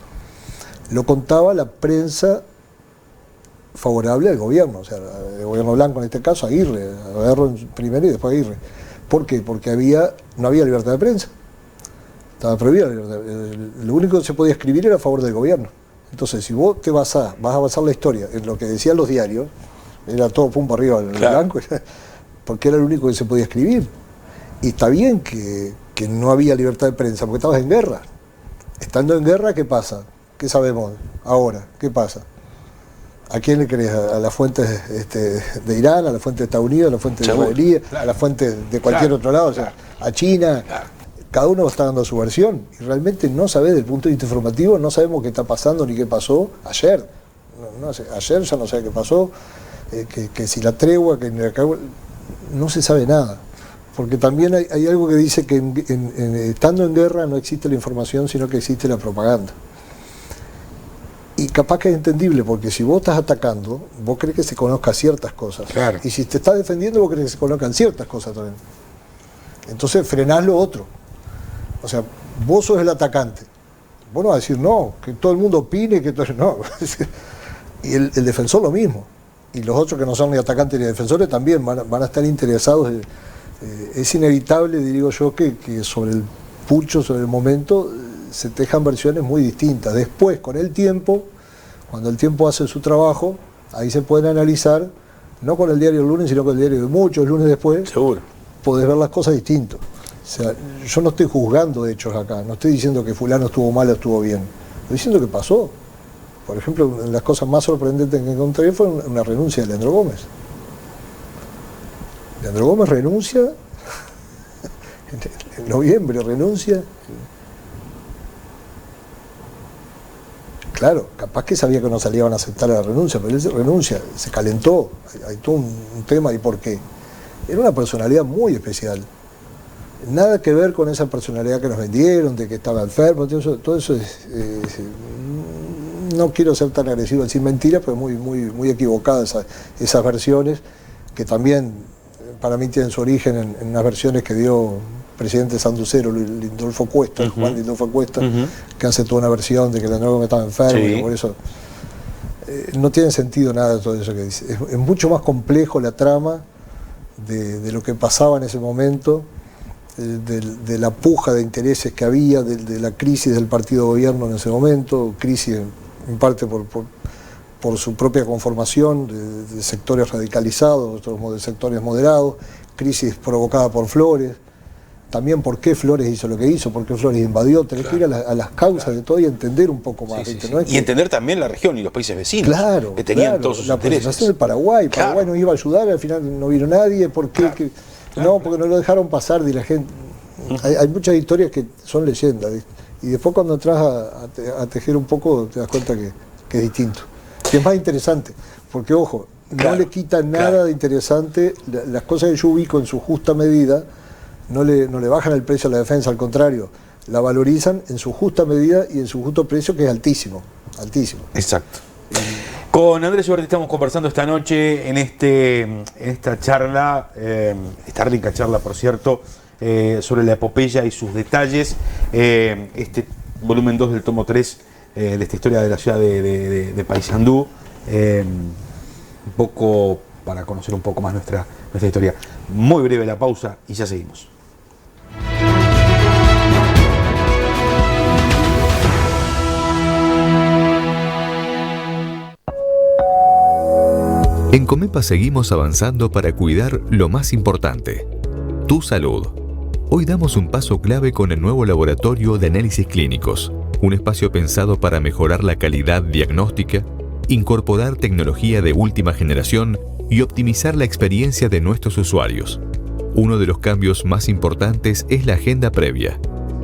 Lo contaba la prensa favorable al gobierno, o sea, el gobierno blanco en este caso, Aguirre primero y después Aguirre. ¿Por qué? Porque no había libertad de prensa. Estaba prohibida la libertad. Lo único que se podía escribir era a favor del gobierno. Entonces, si vos vas a basar la historia en lo que decían los diarios, era todo pum para arriba el blanco, porque era lo único que se podía escribir. Y está bien que no había libertad de prensa, porque estabas en guerra. Estando en guerra, ¿qué pasa? ¿Qué sabemos ahora? ¿Qué pasa? ¿A quién le crees? ¿A las fuentes de Irán, a las fuentes de Estados Unidos, a las fuentes de israelíes, a las fuentes de cualquier otro lado? O sea, a China. Cada uno está dando su versión y realmente no sabés, desde el punto de vista informativo, no sabemos qué está pasando ni qué pasó ayer. Ayer ya no sé qué pasó, que si la tregua, no se sabe nada. Porque también hay algo que dice que estando en guerra no existe la información, sino que existe la propaganda. Y capaz que es entendible, porque si vos estás atacando, vos crees que se conozcan ciertas cosas. Claro. Y si te estás defendiendo, vos crees que se conozcan ciertas cosas también. Entonces frenás lo otro. O sea, vos sos el atacante. Vos no vas a decir, no, que todo el mundo opine, que todo... No. Y el defensor lo mismo. Y los otros que no son ni atacantes ni defensores también van a estar interesados. Es inevitable, digo yo, que sobre el pucho, sobre el momento, se tejan versiones muy distintas. Después, con el tiempo, cuando el tiempo hace su trabajo, ahí se pueden analizar, no con el diario del lunes, sino con el diario de muchos lunes después. Seguro. Podés ver las cosas distintas. O sea, yo no estoy juzgando hechos acá, no estoy diciendo que fulano estuvo mal o estuvo bien, estoy diciendo que pasó. Por ejemplo, una de las cosas más sorprendentes que encontré fue una renuncia de Leandro Gómez. Leandro Gómez renuncia, en noviembre renuncia. Claro, capaz que sabía que no salían a aceptar la renuncia, pero él se renuncia, se calentó, hay todo un tema. ¿Y por qué? Era una personalidad muy especial. Nada que ver con esa personalidad que nos vendieron, de que estaba enfermo, todo eso no quiero ser tan agresivo al decir mentiras, pero muy equivocadas esas versiones, que también para mí tienen su origen en unas versiones que dio el presidente sanducero, Lindolfo Cuesta, Juan Lindolfo Cuesta, que hace toda una versión de que Leandro Gómez estaba enfermo, y por eso no tiene sentido nada de todo eso que dice. Es mucho más complejo la trama de lo que pasaba en ese momento, de la puja de intereses que había, de la crisis del partido de gobierno en ese momento, crisis en parte por su propia conformación, de sectores radicalizados, otros de sectores moderados, crisis provocada por Flores, también por qué Flores hizo lo que hizo, por qué Flores invadió, tenés que ir a las causas de todo y entender un poco más. Sí, sí, ¿no? y entender también la región y los países vecinos, que tenían todos sus la intereses. presentación del Paraguay nos iba a ayudar, al final no vino nadie, ¿por qué? Porque no lo dejaron pasar, y la gente... Hay muchas historias que son leyendas, ¿viste? Y después cuando entras a tejer un poco te das cuenta que es distinto, que es más interesante, porque ojo, no le quita nada de interesante, las cosas que yo ubico en su justa medida, no le bajan el precio a la defensa, al contrario, la valorizan en su justa medida y en su justo precio, que es altísimo, altísimo. Exacto. Con Andrés Uberti estamos conversando esta noche en esta charla, esta rica charla, por cierto, sobre la epopeya y sus detalles, este volumen 2 del tomo 3 de esta historia de la ciudad de Paysandú, un poco para conocer un poco más nuestra historia. Muy breve la pausa y ya seguimos. En Comepa seguimos avanzando para cuidar lo más importante, tu salud. Hoy damos un paso clave con el nuevo laboratorio de análisis clínicos, un espacio pensado para mejorar la calidad diagnóstica, incorporar tecnología de última generación y optimizar la experiencia de nuestros usuarios. Uno de los cambios más importantes es la agenda previa.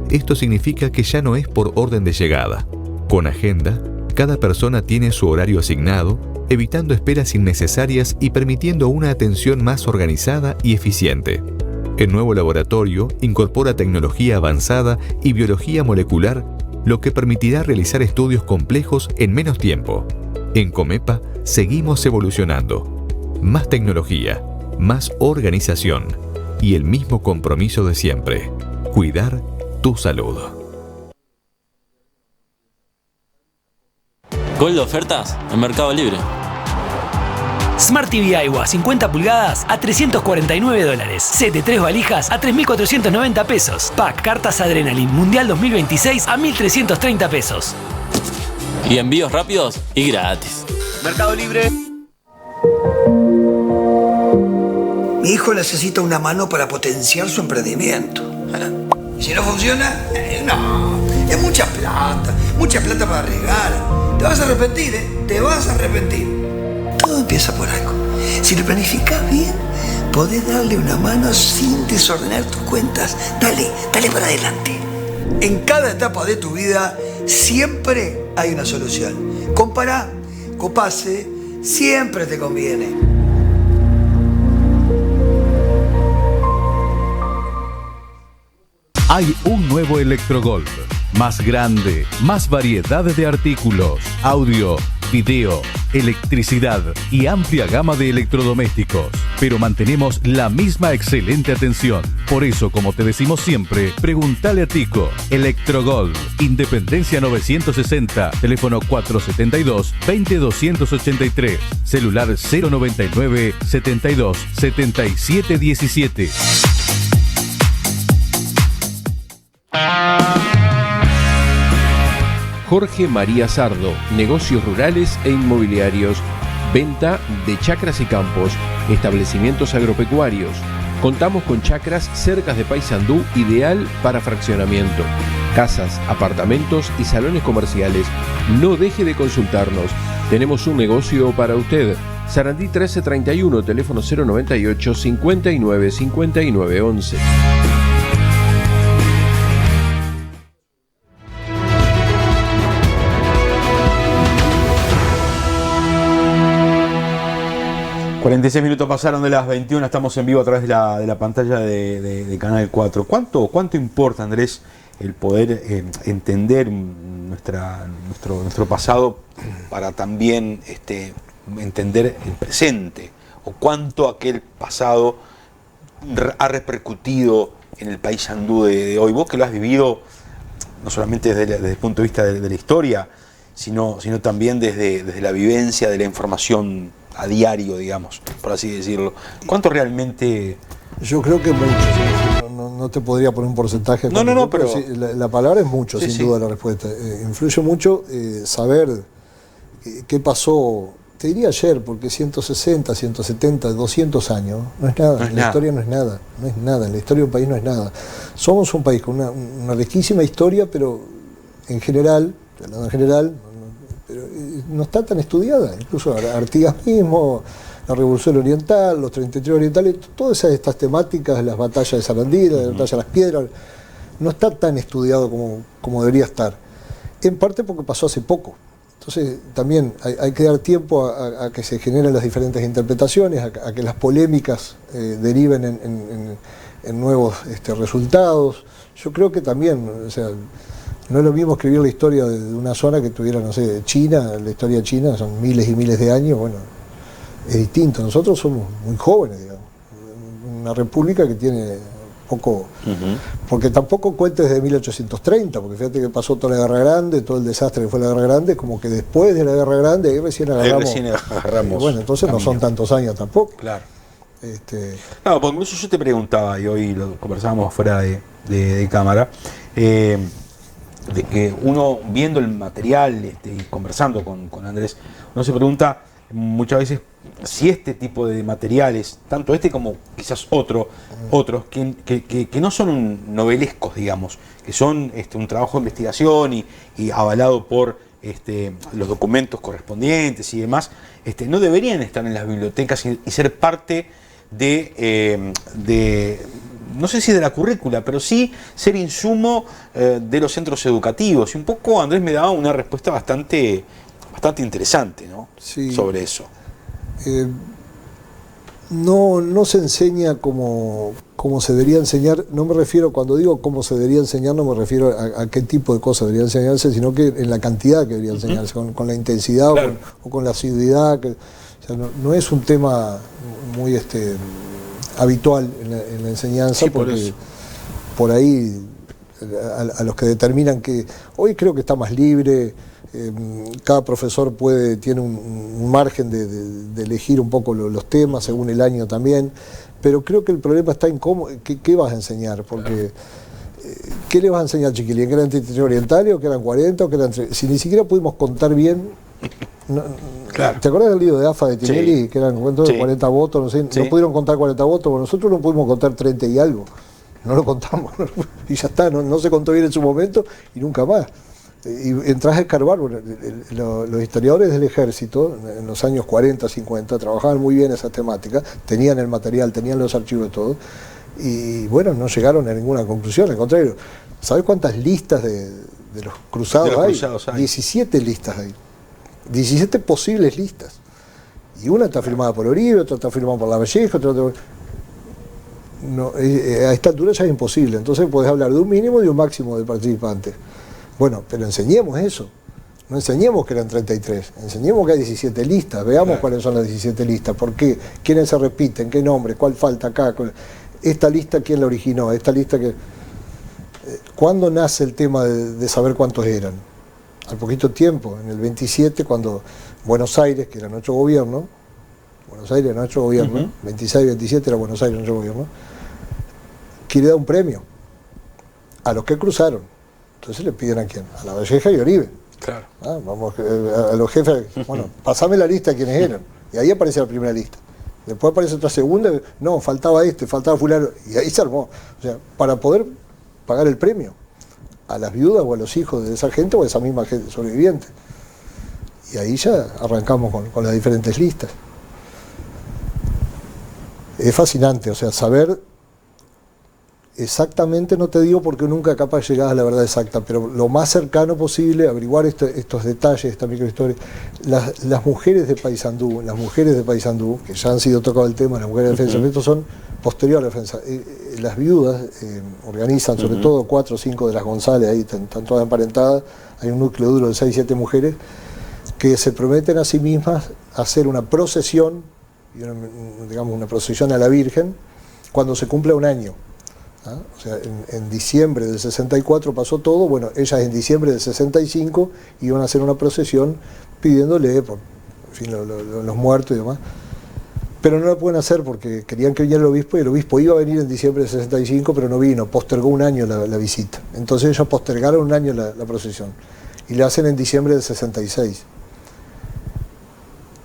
Esto significa que ya no es por orden de llegada. Con agenda, cada persona tiene su horario asignado evitando esperas innecesarias y permitiendo una atención más organizada y eficiente. El nuevo laboratorio incorpora tecnología avanzada y biología molecular, lo que permitirá realizar estudios complejos en menos tiempo. En Comepa seguimos evolucionando. Más tecnología, más organización y el mismo compromiso de siempre: cuidar tu salud. Gol de ofertas en Mercado Libre. Smart TV Aiwa 50 pulgadas a $349. Set de 3 valijas a $3.490. Pack cartas Adrenaline Mundial 2026 a $1.330. Y envíos rápidos y gratis. Mercado Libre. Mi hijo necesita una mano para potenciar su emprendimiento. Y si no funciona, no. Es mucha plata para arriesgar. Te vas a arrepentir, Te vas a arrepentir. Todo empieza por algo. Si lo planificas bien, podés darle una mano sin desordenar tus cuentas. Dale para adelante. En cada etapa de tu vida siempre hay una solución. Compará, Copase, siempre te conviene. Hay un nuevo Electrogolf, más grande, más variedad de artículos, audio, video, electricidad y amplia gama de electrodomésticos, pero mantenemos la misma excelente atención. Por eso, como te decimos siempre, preguntale a Tico. Electrogolf, Independencia 960, teléfono 472-20283, celular 099 72 77 17. Jorge María Sardo, negocios rurales e inmobiliarios, venta de chacras y campos, establecimientos agropecuarios. Contamos con chacras cercas de Paysandú, ideal para fraccionamiento, casas, apartamentos y salones comerciales. No deje de consultarnos. Tenemos un negocio para usted. Sarandí 1331, teléfono 098 59 59 11. ...46 minutos pasaron de las 21, estamos en vivo a través de la pantalla de Canal 4. ¿Cuánto importa, Andrés, el poder entender nuestro pasado para también entender el presente? ¿O cuánto aquel pasado ha repercutido en el paysandú de hoy? Vos que lo has vivido no solamente desde el punto de vista de la historia, sino también desde la vivencia de la información a diario, digamos, por así decirlo. ¿Cuánto realmente? Yo creo que mucho. No te podría poner un porcentaje. No, pero sí, la palabra es mucho, sin duda, la respuesta. Influye mucho saber qué pasó, te diría ayer, porque 160, 170, 200 años no es nada. En la historia no es nada. En la historia de un país no es nada. Somos un país con una riquísima historia, pero en general, pero no está tan estudiada. Incluso Artigas mismo, la Revolución Oriental, los 33 orientales, todas estas temáticas, las batallas de Sarandí, la batalla de las Piedras, no está tan estudiado como debería estar. En parte porque pasó hace poco. Entonces también hay que dar tiempo a que se generen las diferentes interpretaciones, a que las polémicas deriven en nuevos resultados. Yo creo que también, no es lo mismo escribir la historia de una zona que tuviera, China. La historia de China son miles y miles de años. Bueno, es distinto. Nosotros somos muy jóvenes, digamos. Una república que tiene poco... Porque tampoco cuentes desde 1830, porque fíjate que pasó toda la Guerra Grande, todo el desastre que fue la Guerra Grande, como que después de la Guerra Grande ahí recién agarramos. Bueno, entonces camino. No son tantos años tampoco. Claro. Claro, porque eso yo te preguntaba, y hoy lo conversábamos fuera de cámara, de que uno viendo el material y conversando con Andrés, uno se pregunta muchas veces si este tipo de materiales, tanto como quizás otros que no son novelescos, digamos, que son un trabajo de investigación y avalado por los documentos correspondientes y demás, no deberían estar en las bibliotecas y ser parte de no sé si de la currícula, pero sí ser insumo de los centros educativos. Y un poco Andrés me daba una respuesta bastante bastante interesante, ¿no? Sí. Sobre eso. No se enseña como se debería enseñar. No me refiero, cuando digo cómo se debería enseñar, no me refiero a qué tipo de cosas debería enseñarse, sino que en la cantidad que debería enseñarse, con la intensidad, claro, o con la asiduidad. O sea, no es un tema muy habitual en la enseñanza, Sí, porque por ahí a los que determinan que hoy creo que está más libre. Cada profesor tiene un margen de elegir un poco los temas según el año también, pero creo que el problema está en qué vas a enseñar, porque ¿qué le vas a enseñar, chiquilín? ¿Que eran 33 orientales o que eran 40 o que eran 3? Si ni siquiera pudimos contar bien. Claro. ¿Te acuerdas del libro de AFA de Tinelli? Sí. Que eran 40 votos, no sé, sí. No pudieron contar 40 votos, bueno, nosotros no pudimos contar 30 y algo, no lo contamos y ya está, no se contó bien en su momento y nunca más. Y entras a escarbar, bueno, los historiadores del ejército en los años 40, 50 trabajaban muy bien esas temáticas, tenían el material, tenían los archivos de todo, y bueno, no llegaron a ninguna conclusión, al contrario. ¿Sabes cuántas listas de los cruzados hay? 17 listas hay, 17 posibles listas, y una está firmada por Oribe, otra está firmada por Lavalleja, otra a esta altura ya es imposible. Entonces podés hablar de un mínimo y de un máximo de participantes. Bueno, pero enseñemos eso. No enseñemos que eran 33, enseñemos que hay 17 listas, veamos cuáles son las 17 listas, por qué, quiénes se repiten, qué nombre, cuál falta acá, esta lista quién la originó, esta lista que... ¿Cuándo nace el tema de saber cuántos eran? Al poquito tiempo, en el 27, cuando Buenos Aires, que eran 8 gobiernos, 26, 27 era Buenos Aires, 8 gobiernos, quiere dar un premio a los que cruzaron. Entonces le piden a quién, a Lavalleja y Oribe. Claro. Vamos a los jefes, bueno, pasame la lista de quiénes eran. Y ahí aparece la primera lista. Después aparece otra segunda, no, faltaba faltaba fulano, y ahí se armó. O sea, para poder pagar el premio a las viudas o a los hijos de esa gente o a esa misma gente sobreviviente. Y ahí ya arrancamos con las diferentes listas. Es fascinante, o sea, saber exactamente, no te digo porque nunca capaz llegás a la verdad exacta, pero lo más cercano posible, averiguar estos detalles, esta microhistoria. Las mujeres de Paysandú, que ya han sido tocado el tema, las mujeres de defensa, estos son posteriores a la defensa. Las viudas organizan, sobre todo 4 o 5 de las González, ahí están todas emparentadas, hay un núcleo duro de 6 o 7 mujeres, que se prometen a sí mismas hacer una procesión, digamos una procesión a la Virgen, cuando se cumpla un año. O sea, en diciembre del 64 pasó todo, bueno, ellas en diciembre del 65 iban a hacer una procesión pidiéndole por los muertos y demás, pero no la pueden hacer porque querían que viniera el obispo y el obispo iba a venir en diciembre del 65 pero no vino, postergó un año la visita, entonces ellos postergaron un año la procesión y la hacen en diciembre del 66.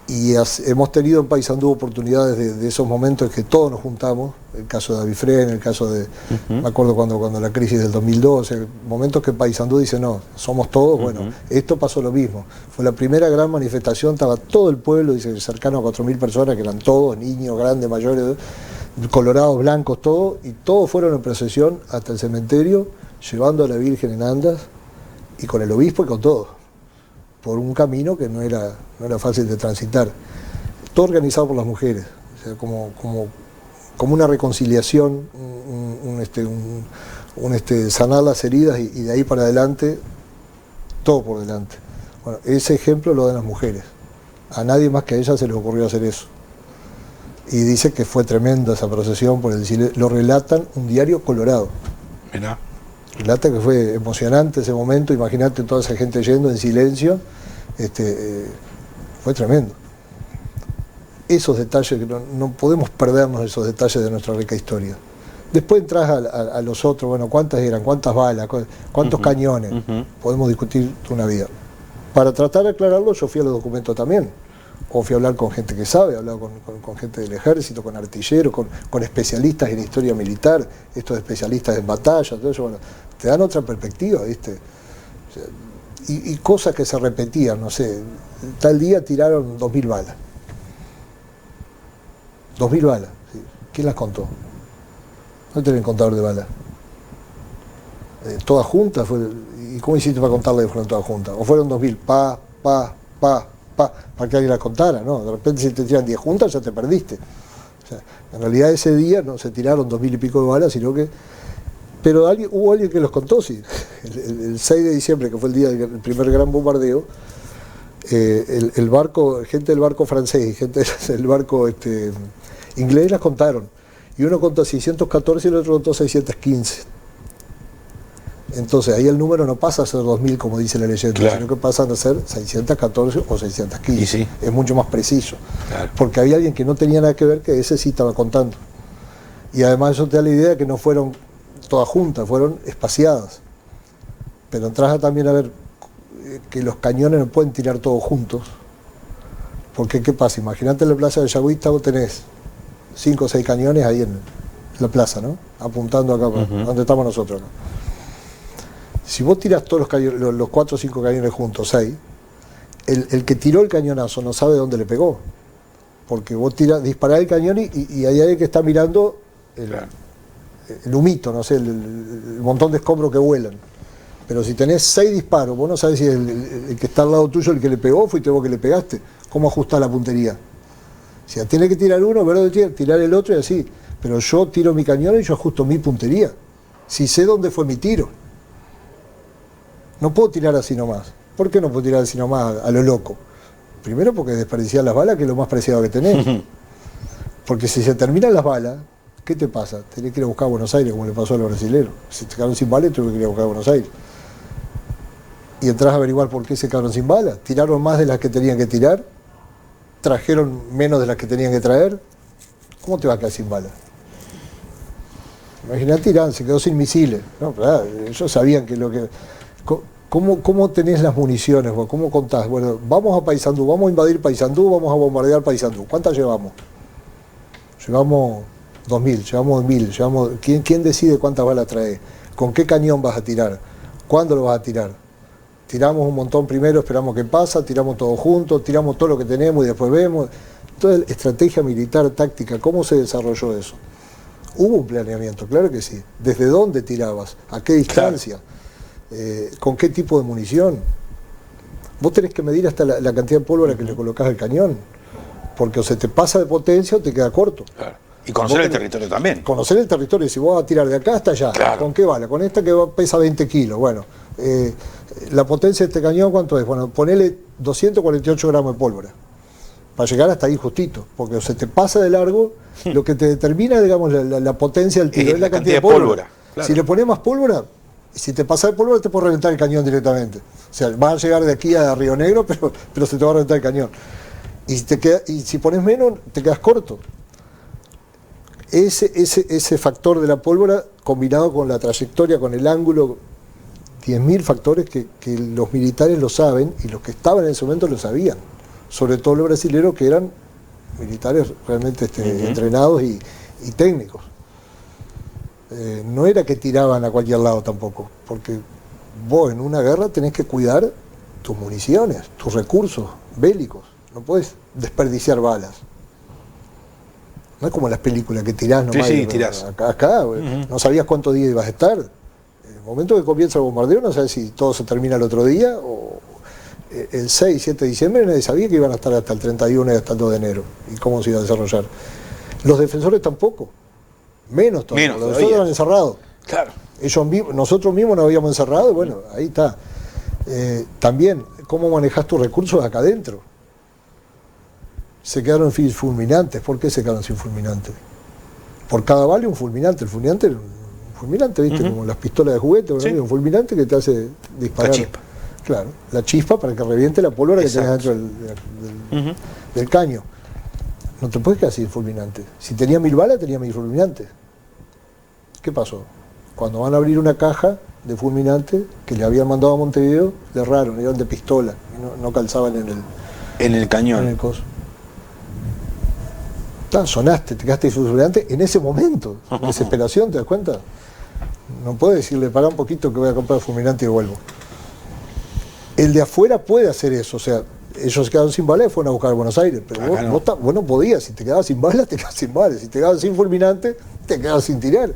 Y hemos tenido en Paysandú oportunidades de esos momentos en que todos nos juntamos, el caso de David Fren, el caso de, me acuerdo cuando la crisis del 2012, momentos que Paysandú dice, no, somos todos, bueno, esto pasó lo mismo. Fue la primera gran manifestación, estaba todo el pueblo, dice, cercano a 4.000 personas, que eran todos, niños, grandes, mayores, colorados, blancos, todos, y todos fueron en procesión hasta el cementerio, llevando a la Virgen en andas, y con el obispo y con todos, por un camino que no era fácil de transitar. Todo organizado por las mujeres, o sea, como una reconciliación, sanar las heridas y de ahí para adelante, todo por delante. Bueno, ese ejemplo lo dan las mujeres. A nadie más que a ellas se les ocurrió hacer eso. Y dice que fue tremenda esa procesión, por decirle, lo relatan un diario colorado. Mirá. Relata que fue emocionante ese momento, imagínate toda esa gente yendo en silencio, fue tremendo. Esos detalles, que no podemos perdernos esos detalles de nuestra rica historia. Después entras a los otros, bueno, ¿cuántas eran? ¿Cuántas balas? ¿Cuántos cañones? Podemos discutir una vida. Para tratar de aclararlo, yo fui a los documentos también. O fui a hablar con gente que sabe, he hablado con gente del ejército, con artilleros, con especialistas en historia militar, estos especialistas en batalla, todo eso, bueno, te dan otra perspectiva, ¿viste? O sea, y cosas que se repetían, no sé, tal día tiraron 2.000 balas. 2.000 balas, ¿sí? ¿Quién las contó? No tenés contador de balas. ¿Todas juntas? ¿Y cómo hiciste para contarlas que fueron todas juntas? ¿O fueron 2.000? para que alguien las contara, ¿no? De repente si te tiran 10 juntas ya te perdiste. O sea, en realidad ese día no se tiraron 2000 y pico de balas, sino que... Pero hubo alguien que los contó, sí. El 6 de diciembre, que fue el día del primer gran bombardeo, el barco, gente del barco francés y gente del barco inglés las contaron. Y uno contó 614 y el otro contó 615. Entonces ahí el número no pasa a ser 2000 como dice la leyenda, claro, sino que pasan a ser 614 o 615. Y sí. Es mucho más preciso. Claro. Porque había alguien que no tenía nada que ver, que ese sí estaba contando. Y además eso te da la idea de que no fueron todas juntas, fueron espaciadas. Pero entras también a ver que los cañones no pueden tirar todos juntos. Porque ¿qué pasa? Imagínate en la plaza de Yagüita vos tenés 5 o 6 cañones ahí en la plaza, ¿no? Apuntando acá, donde estamos nosotros, ¿no? Si vos tirás todos los cañones, los 4 o 5 cañones juntos, 6, el que tiró el cañonazo no sabe dónde le pegó. Porque vos disparás el cañón y hay alguien que está mirando el humito, no sé, el montón de escombros que vuelan. Pero si tenés 6 disparos, vos no sabés si el que está al lado tuyo el que le pegó, fuiste vos que le pegaste. ¿Cómo ajustás la puntería? O sea, tiene que tirar uno, tirar el otro y así. Pero yo tiro mi cañón y yo ajusto mi puntería. Si sé dónde fue mi tiro. No puedo tirar así nomás. ¿Por qué no puedo tirar así nomás a lo loco? Primero porque desperdiciar las balas, que es lo más preciado que tenés. Porque si se terminan las balas, ¿qué te pasa? Tenés que ir a buscar a Buenos Aires, como le pasó a los brasileños. Si te quedaron sin balas, tuve que ir a buscar a Buenos Aires. Y entras a averiguar por qué se quedaron sin balas. Tiraron más de las que tenían que tirar, trajeron menos de las que tenían que traer. ¿Cómo te vas a quedar sin balas? Imagínate Irán, se quedó sin misiles. No, claro, ellos sabían que lo que... ¿Cómo tenés las municiones? ¿Cómo contás? Bueno, vamos a Paysandú, vamos a invadir Paysandú, vamos a bombardear Paysandú. ¿Cuántas llevamos? Llevamos 2000, llevamos 1000. ¿Quién decide cuántas balas trae? ¿Con qué cañón vas a tirar? ¿Cuándo lo vas a tirar? Tiramos un montón primero, esperamos que pasa, tiramos todo juntos, tiramos todo lo que tenemos y después vemos. Toda la estrategia militar, táctica, ¿cómo se desarrolló eso? Hubo un planeamiento, claro que sí. ¿Desde dónde tirabas? ¿A qué distancia? Claro. ¿Con qué tipo de munición? Vos tenés que medir hasta la cantidad de pólvora que le colocás al cañón, porque o se te pasa de potencia o te queda corto. Claro. Y conocer el territorio también. Conocer el territorio, si vos vas a tirar de acá hasta allá, claro. ¿Con qué bala? Con esta que pesa 20 kilos. Bueno, la potencia de este cañón, ¿cuánto es? Bueno, ponele 248 gramos de pólvora, para llegar hasta ahí justito, porque o se te pasa de largo, lo que te determina, digamos, la potencia del tiro es la cantidad de pólvora. Claro. Si le pones más pólvora, si te pasa de pólvora te puede reventar el cañón directamente. O sea, vas a llegar de aquí a Río Negro, pero se te va a reventar el cañón. Y si pones menos, te quedas corto. Ese factor de la pólvora, combinado con la trayectoria, con el ángulo, 10.000 factores que los militares lo saben, y los que estaban en ese momento lo sabían. Sobre todo los brasileños, que eran militares realmente entrenados y técnicos. No era que tiraban a cualquier lado tampoco, porque vos en una guerra tenés que cuidar tus municiones, tus recursos bélicos, no podés desperdiciar balas. No es como las películas que tirás nomás. Sí, tirás. Acá no sabías cuántos días ibas a estar. En el momento que comienza el bombardeo no sabes si todo se termina el otro día o el 6, 7 de diciembre nadie sabía que iban a estar hasta el 31 y hasta el 2 de enero y cómo se iba a desarrollar. Los defensores tampoco. Menos todavía. Los defensores eran encerrados. Claro. Nosotros mismos nos habíamos encerrado y bueno, ahí está. También, ¿cómo manejás tus recursos acá adentro? Se quedaron sin fulminantes. ¿Por qué se quedaron sin fulminantes? Por cada bala un fulminante. El fulminante era un fulminante, ¿viste? Como las pistolas de juguete, ¿sí? Un fulminante que te hace disparar. La chispa. Claro, la chispa para que reviente la pólvora que tenés dentro del caño. No te puedes quedar sin fulminante. Si tenía 1000 balas, tenía 1000 fulminantes. ¿Qué pasó? Cuando van a abrir una caja de fulminante que le habían mandado a Montevideo, le erraron, eran de pistola, y no calzaban en el cañón. En el coso. Sonaste, te quedaste sin fulminante en ese momento. Desesperación, ¿te das cuenta? No puedes decirle, pará un poquito que voy a comprar fulminante y vuelvo. El de afuera puede hacer eso, o sea, ellos se quedaron sin balas y fueron a buscar a Buenos Aires, pero vos no podías, si te quedabas sin balas, te quedabas sin balas, si te quedabas sin fulminante, te quedabas sin tirar.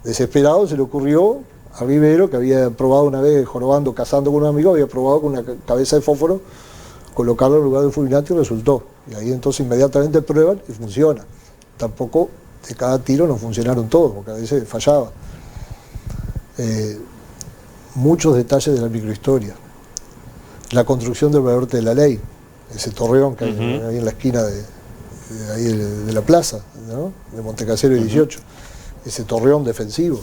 Desesperado se le ocurrió a Rivero, que había probado una vez jorobando, cazando con un amigo, había probado con una cabeza de fósforo colocarlo en lugar del fulminante y resultó. Y ahí entonces inmediatamente prueban y funciona. Tampoco de cada tiro no funcionaron todos, porque a veces fallaba. Muchos detalles de la microhistoria. La construcción del baluarte de la ley, ese torreón que hay ahí en la esquina de la plaza, ¿no? De Montecasero y 18, ese torreón defensivo.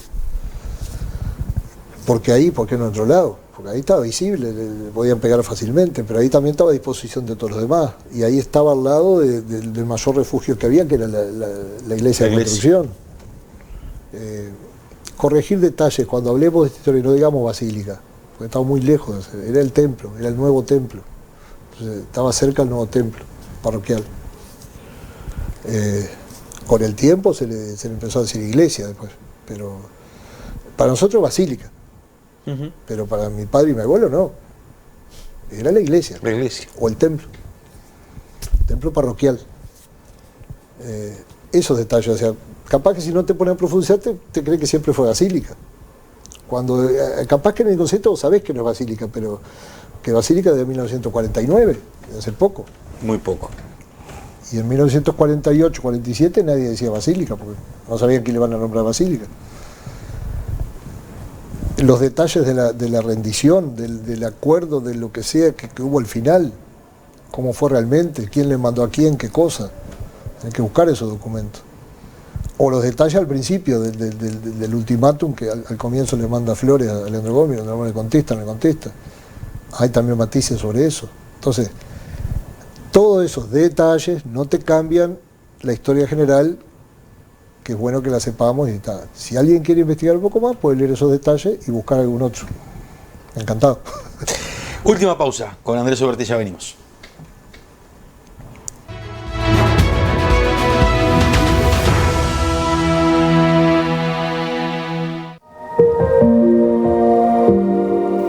¿Por qué no en otro lado? Porque ahí estaba visible, le podían pegar fácilmente, pero ahí también estaba a disposición de todos los demás. Y ahí estaba al lado del mayor refugio que había, que era la iglesia de construcción. Corregir detalles cuando hablemos de esta historia, no digamos basílica, porque estaba muy lejos, era el templo, era el nuevo templo. Entonces, estaba cerca del nuevo templo parroquial. Con el tiempo se le empezó a decir iglesia después, pero para nosotros basílica. Pero para mi padre y mi abuelo no. Era la iglesia. La iglesia. O el templo. Templo parroquial. Esos detalles, o sea, capaz que si no te pones a profundizar te crees que siempre fue basílica. Cuando capaz que en el concepto vos sabés que no es basílica, pero que basílica de 1949, de hace poco. Muy poco. Y en 1948, 47 nadie decía basílica, porque no sabían que le iban a nombrar basílica. Los detalles de la rendición, del acuerdo, de lo que sea que hubo al final, cómo fue realmente, quién le mandó a quién, qué cosa. Hay que buscar esos documentos. O los detalles al principio del ultimátum, que al comienzo le manda flores a Leandro Gómez, no le contesta. Hay también matices sobre eso. Entonces, todos esos detalles no te cambian la historia general, que es bueno que la sepamos y tal. Si alguien quiere investigar un poco más, puede leer esos detalles y buscar algún otro. Encantado. Última pausa, con Andrés Oberti ya venimos.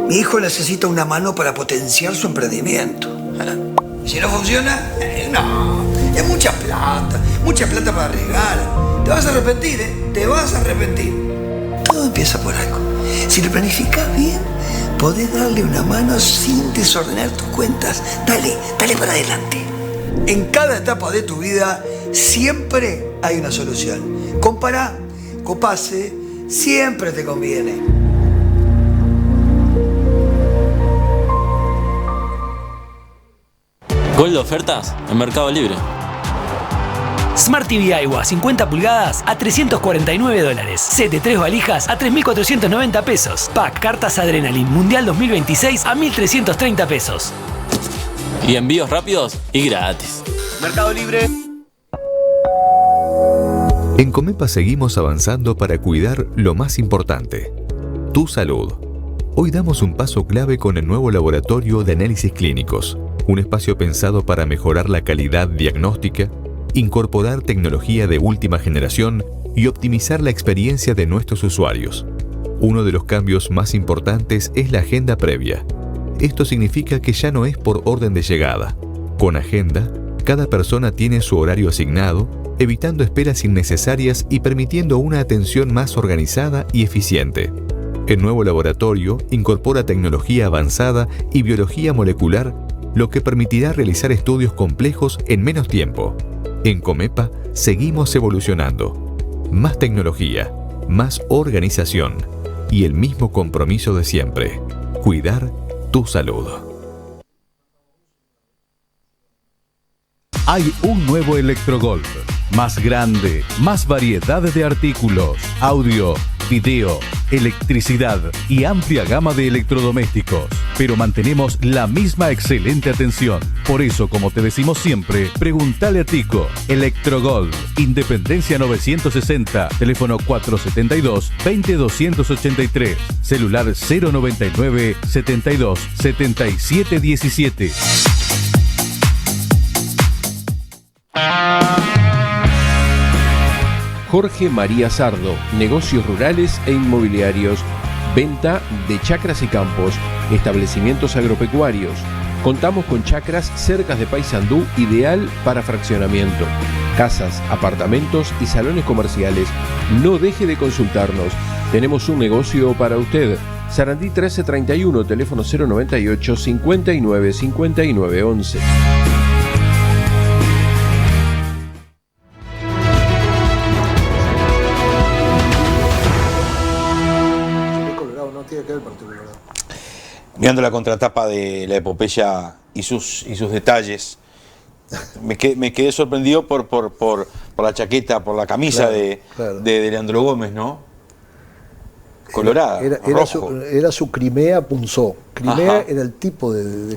Mi hijo necesita una mano para potenciar su emprendimiento. Si no funciona, no. Es mucha plata para regalar. Te vas a arrepentir, te vas a arrepentir. Todo empieza por algo. Si lo planificas bien, podés darle una mano sin desordenar tus cuentas. Dale para adelante. En cada etapa de tu vida siempre hay una solución. Compará, Copase, siempre te conviene. Gol de ofertas en Mercado Libre. Smart TV Aiwa 50 pulgadas a $349. Set de 3 valijas a $3.490. Pack cartas Adrenaline Mundial 2026 a $1.330. Y envíos rápidos y gratis. Mercado Libre. En Comepa seguimos avanzando para cuidar lo más importante, tu salud. Hoy damos un paso clave con el nuevo laboratorio de análisis clínicos, un espacio pensado para mejorar la calidad diagnóstica, incorporar tecnología de última generación y optimizar la experiencia de nuestros usuarios. Uno de los cambios más importantes es la agenda previa. Esto significa que ya no es por orden de llegada. Con agenda, cada persona tiene su horario asignado, evitando esperas innecesarias y permitiendo una atención más organizada y eficiente. El nuevo laboratorio incorpora tecnología avanzada y biología molecular, lo que permitirá realizar estudios complejos en menos tiempo. En Comepa seguimos evolucionando. Más tecnología, más organización y el mismo compromiso de siempre: cuidar tu salud. Hay un nuevo Electrogolf, más grande, más variedad de artículos, audio, video, electricidad y amplia gama de electrodomésticos, pero mantenemos la misma excelente atención. Por eso, como te decimos siempre, preguntale a Tico. Electrogolf, Independencia 960, teléfono 472-20283, celular 099 72 77 17. Jorge María Sardo, negocios rurales e inmobiliarios, venta de chacras y campos, establecimientos agropecuarios. Contamos con chacras cercas de Paysandú, ideal para fraccionamiento, casas, apartamentos y salones comerciales. No deje de consultarnos, tenemos un negocio para usted. Sarandí 1331, teléfono 098 59 59 11. Colorado no tiene que ver Partido Colorado. Mirando la contratapa de la epopeya y sus detalles, me quedé sorprendido por la chaqueta, por la camisa claro. de Leandro Gómez, ¿no? Colorada, rojo. Era su Crimea Punzó. Crimea Ajá. era el tipo de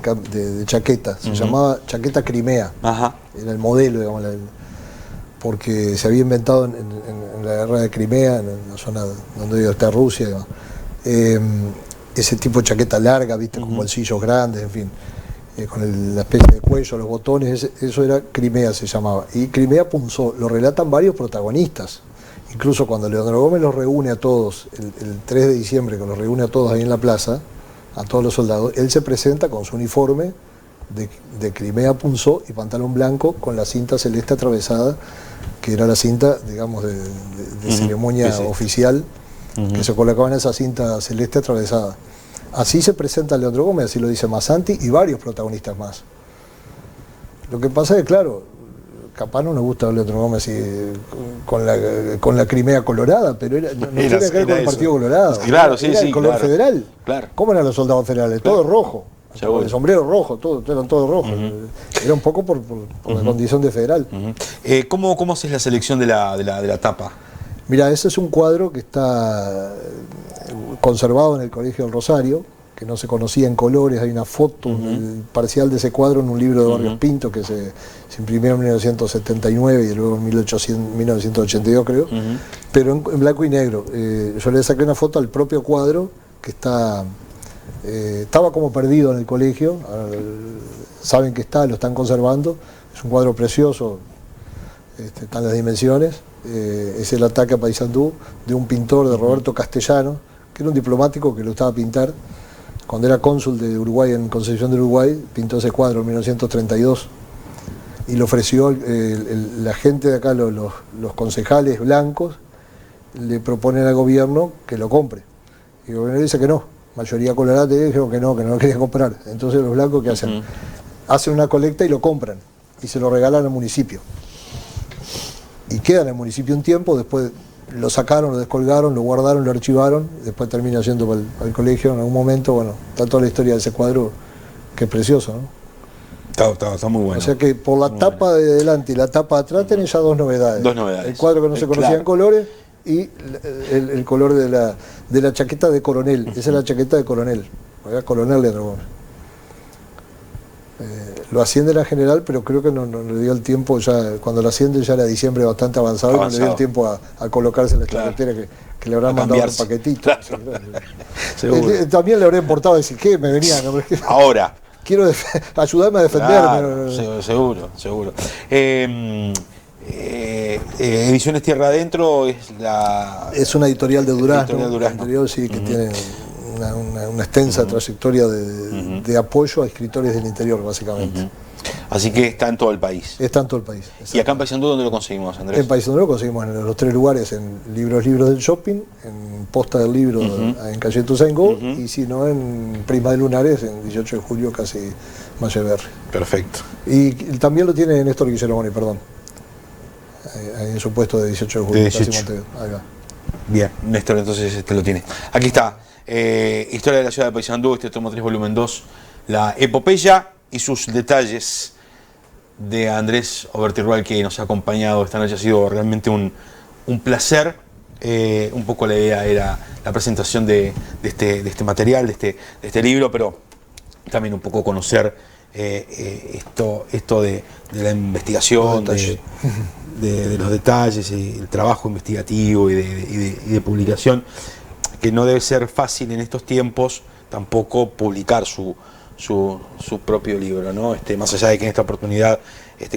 chaqueta, se llamaba chaqueta Crimea. Ajá. Era el modelo, digamos, porque se había inventado en la guerra de Crimea, en la zona donde hoy está Rusia, digamos. Ese tipo de chaqueta larga, viste, con bolsillos grandes, en fin, con la especie de cuello, los botones, eso era Crimea, se llamaba. Y Crimea Punzó, lo relatan varios protagonistas. Incluso cuando Leandro Gómez los reúne a todos, el 3 de diciembre, que los reúne a todos ahí en la plaza, a todos los soldados, él se presenta con su uniforme de Crimea Punzó y pantalón blanco con la cinta celeste atravesada, que era la cinta, digamos, de ceremonia oficial, que se colocaba en esa cinta celeste atravesada. Así se presenta Leandro Gómez, así lo dice Massanti y varios protagonistas más. Lo que pasa es que, claro, capaz no nos gusta Leandro Gómez con la Crimea colorada, pero no tiene que ver con el Partido Colorado. Claro, sí, era sí, el color federal. Claro. ¿Cómo eran los soldados federales? Todo rojo. Con el sombrero rojo, eran todos rojos. Era un poco por la condición de federal. ¿Cómo haces la selección de la tapa? Mira, ese es un cuadro que está conservado en el Colegio del Rosario, que no se conocía en colores. Hay una foto parcial de ese cuadro en un libro de Barrios Pinto que se imprimió en 1979 y luego en 1982, creo, pero en blanco y negro. Yo le saqué una foto al propio cuadro que estaba como perdido en el colegio. Saben que lo están conservando. Es un cuadro precioso, están las dimensiones. Es el ataque a Paysandú de un pintor, de Roberto Castellano, que era un diplomático que lo gustaba pintar. Cuando era cónsul de Uruguay en Concepción del Uruguay, pintó ese cuadro en 1932 y lo ofreció la gente de acá, los concejales blancos, le proponen al gobierno que lo compre. Y el gobierno dice que no, mayoría colorada dijeron que no lo querían comprar. Entonces los blancos, ¿qué hacen? Hacen una colecta y lo compran y se lo regalan al municipio. Y queda en el municipio un tiempo, después lo sacaron, lo descolgaron, lo guardaron, lo archivaron, después termina yendo al colegio en algún momento. Bueno, está toda la historia de ese cuadro, que es precioso, ¿no? Está muy bueno. O sea que por la tapa de delante y la tapa de atrás tenés ya dos novedades. El cuadro que no se conocía en colores y el color de la chaqueta de coronel. Esa es la chaqueta de coronel. Era coronel Leandro Gómez. Lo ascienden a general, pero creo que no le dio el tiempo, ya cuando lo ascienden ya era diciembre bastante avanzado. Y no le dio el tiempo a colocarse en la chaquetera que le habrán mandado un paquetito. Claro. Sí, claro. También le habrá importado decir, ¿qué? Me venía. ¿No? Ahora. Quiero ayudarme a defenderme. Claro, seguro. Ediciones Tierra Adentro es una editorial de Durazno. Sí, que tiene una extensa trayectoria de apoyo a escritores del interior, básicamente. Así que está en todo el país. Está en todo el país. ¿Y acá en Paysandú dónde lo conseguimos, Andrés? En Paysandú lo conseguimos en los 3 lugares, en Libros del Shopping, en Posta del Libro, en Calle Ituzaingó, y si no, en Prisma de Lunares, en 18 de julio, casi Mayeberri. Perfecto. Y también lo tiene Néstor Guillermoni, perdón. Ahí en su puesto de 18 de julio, casi Montevideo. Ahí va. Bien, Néstor, entonces lo tiene. Aquí está. Historia de la ciudad de Paysandú, tomo 3, volumen 2, la epopeya y sus detalles, de Andrés Obertirrual, que nos ha acompañado esta noche. Ha sido realmente un placer. Un poco la idea era la presentación de este material, de este libro, pero también un poco conocer esto de la investigación, de los detalles, y el trabajo investigativo y de publicación, que no debe ser fácil en estos tiempos tampoco publicar su propio libro, ¿no? Más allá de que en esta oportunidad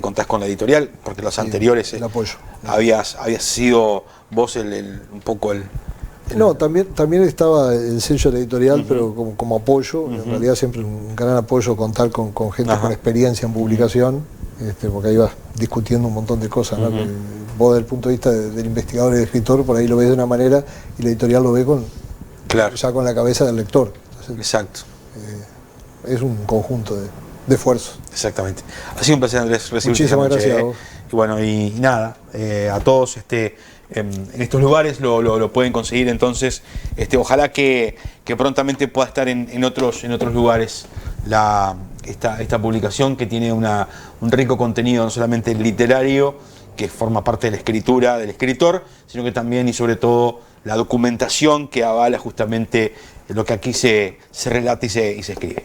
contás con la editorial, porque los anteriores el apoyo. Habías sido vos un poco el... No, también estaba el sello de editorial, pero como apoyo. En realidad siempre un gran apoyo contar con gente con experiencia en publicación, porque ahí vas discutiendo un montón de cosas, ¿no? Que vos, desde el punto de vista del investigador y del escritor, por ahí lo ves de una manera y la editorial lo ve con Claro. ya con la cabeza del lector. Entonces, Exacto. es un conjunto de esfuerzos. Exactamente. Ha sido un placer, Andrés, recibirte. Muchísimas gracias a vos. Y bueno, y nada, a todos en estos lugares lo pueden conseguir, entonces ojalá que prontamente pueda estar en otros lugares esta publicación, que tiene un rico contenido no solamente literario, que forma parte de la escritura del escritor, sino que también y sobre todo la documentación que avala justamente lo que aquí se relata y se escribe.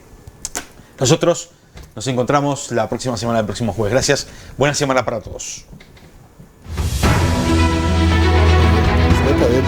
Nosotros nos encontramos la próxima semana, el próximo jueves. Gracias, buena semana para todos. Está bien,